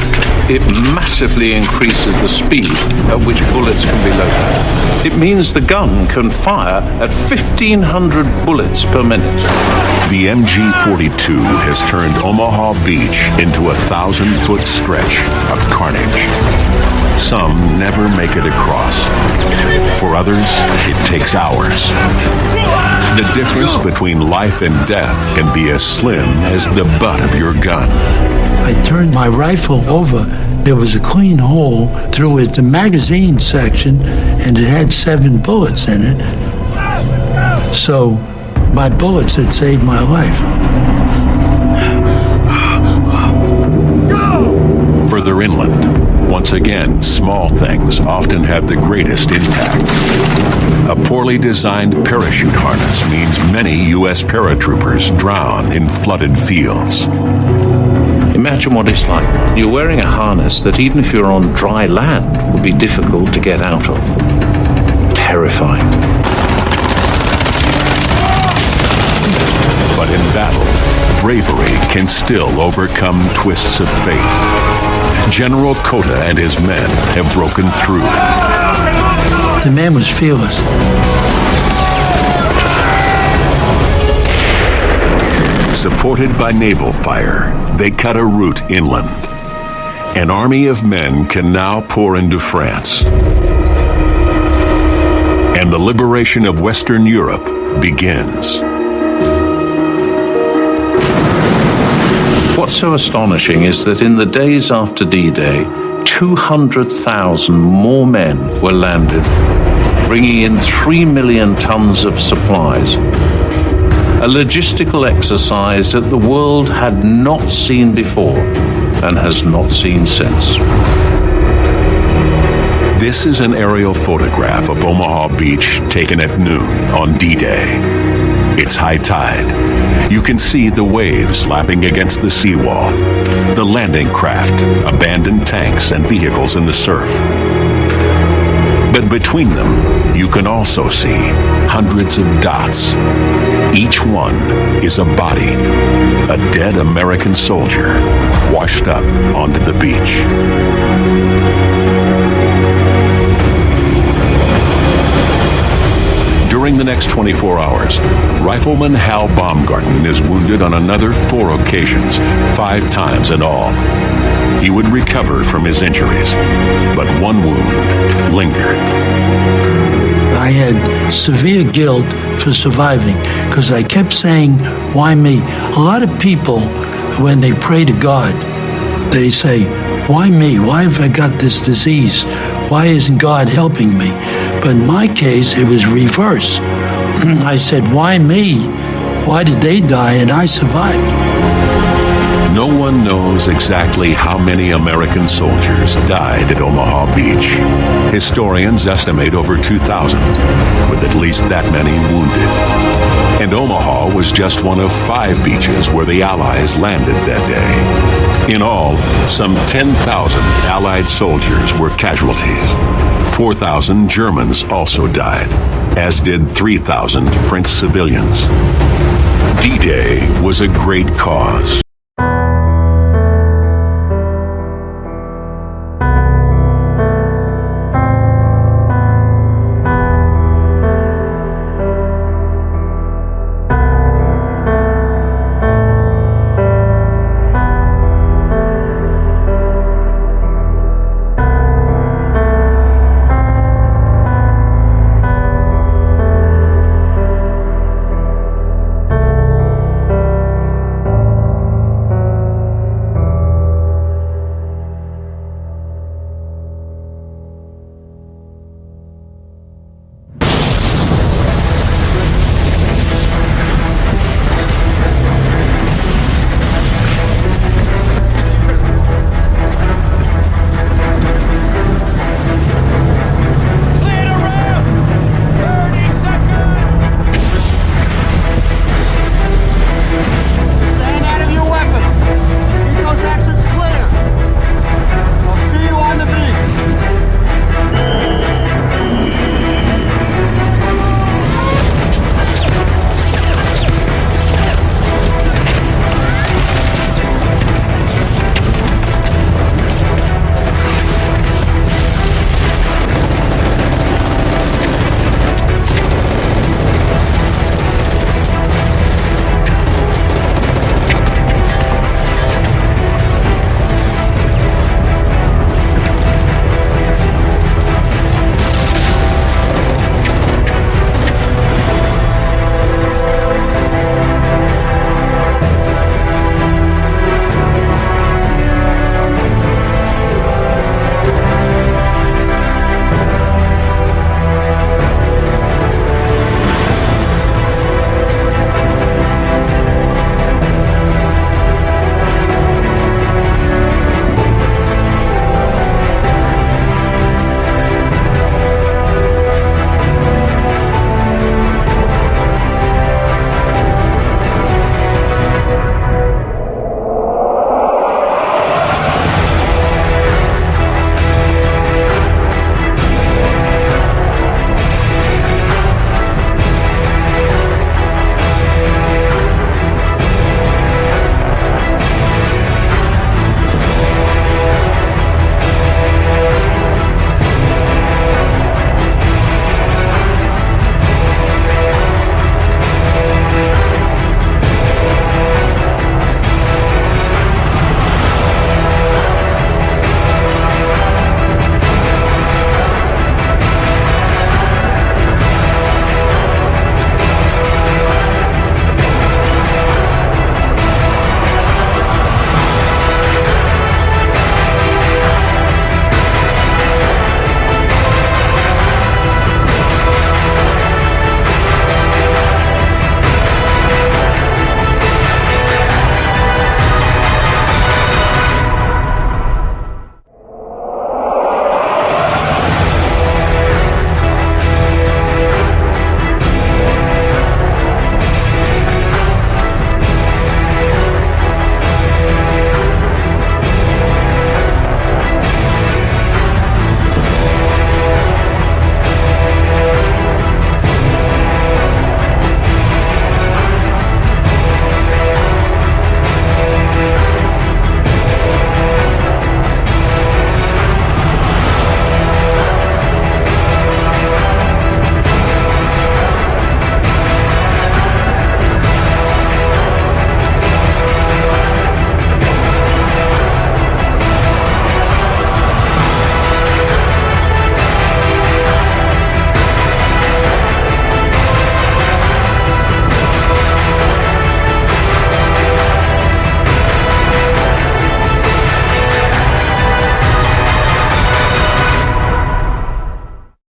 it massively increases the speed at which bullets can be loaded. It means the gun can fire at 1,500 bullets per minute. The MG-42 has turned Omaha Beach into a 1,000-foot stretch of carnage. Some never make it across. For others, it takes hours. The difference between life and death can be as slim as the butt of your gun. I turned my rifle over. There was a clean hole through it, the magazine section, and it had 7 bullets in it. So my bullets had saved my life. Further inland, once again, small things often have the greatest impact. A poorly designed parachute harness means many U.S. paratroopers drown in flooded fields. Imagine what it's like. You're wearing a harness that even if you're on dry land would be difficult to get out of. Terrifying. But in battle, bravery can still overcome twists of fate. General Cota and his men have broken through. The man was fearless. Supported by naval fire, they cut a route inland. An army of men can now pour into France. And the liberation of Western Europe begins. What's so astonishing is that in the days after D-Day, 200,000 more men were landed, bringing in 3 million tons of supplies. A logistical exercise that the world had not seen before and has not seen since. This is an aerial photograph of Omaha Beach taken at noon on D-Day. It's high tide. You can see the waves lapping against the seawall, the landing craft, abandoned tanks and vehicles in the surf. But between them, you can also see hundreds of dots. Each one is a body, a dead American soldier washed up onto the beach. During the next 24 hours, Rifleman Hal Baumgarten is wounded on another 4 occasions, 5 times in all. He would recover from his injuries, but one wound lingered. I had severe guilt for surviving because I kept saying, why me? A lot of people, when they pray to God, they say, why me? Why have I got this disease? Why isn't God helping me? But in my case, it was reverse. I said, why me? Why did they die and I survived? No one knows exactly how many American soldiers died at Omaha Beach. Historians estimate over 2,000, with at least that many wounded. And Omaha was just one of 5 beaches where the Allies landed that day. In all, some 10,000 Allied soldiers were casualties. 4,000 Germans also died, as did 3,000 French civilians. D-Day was a great cause.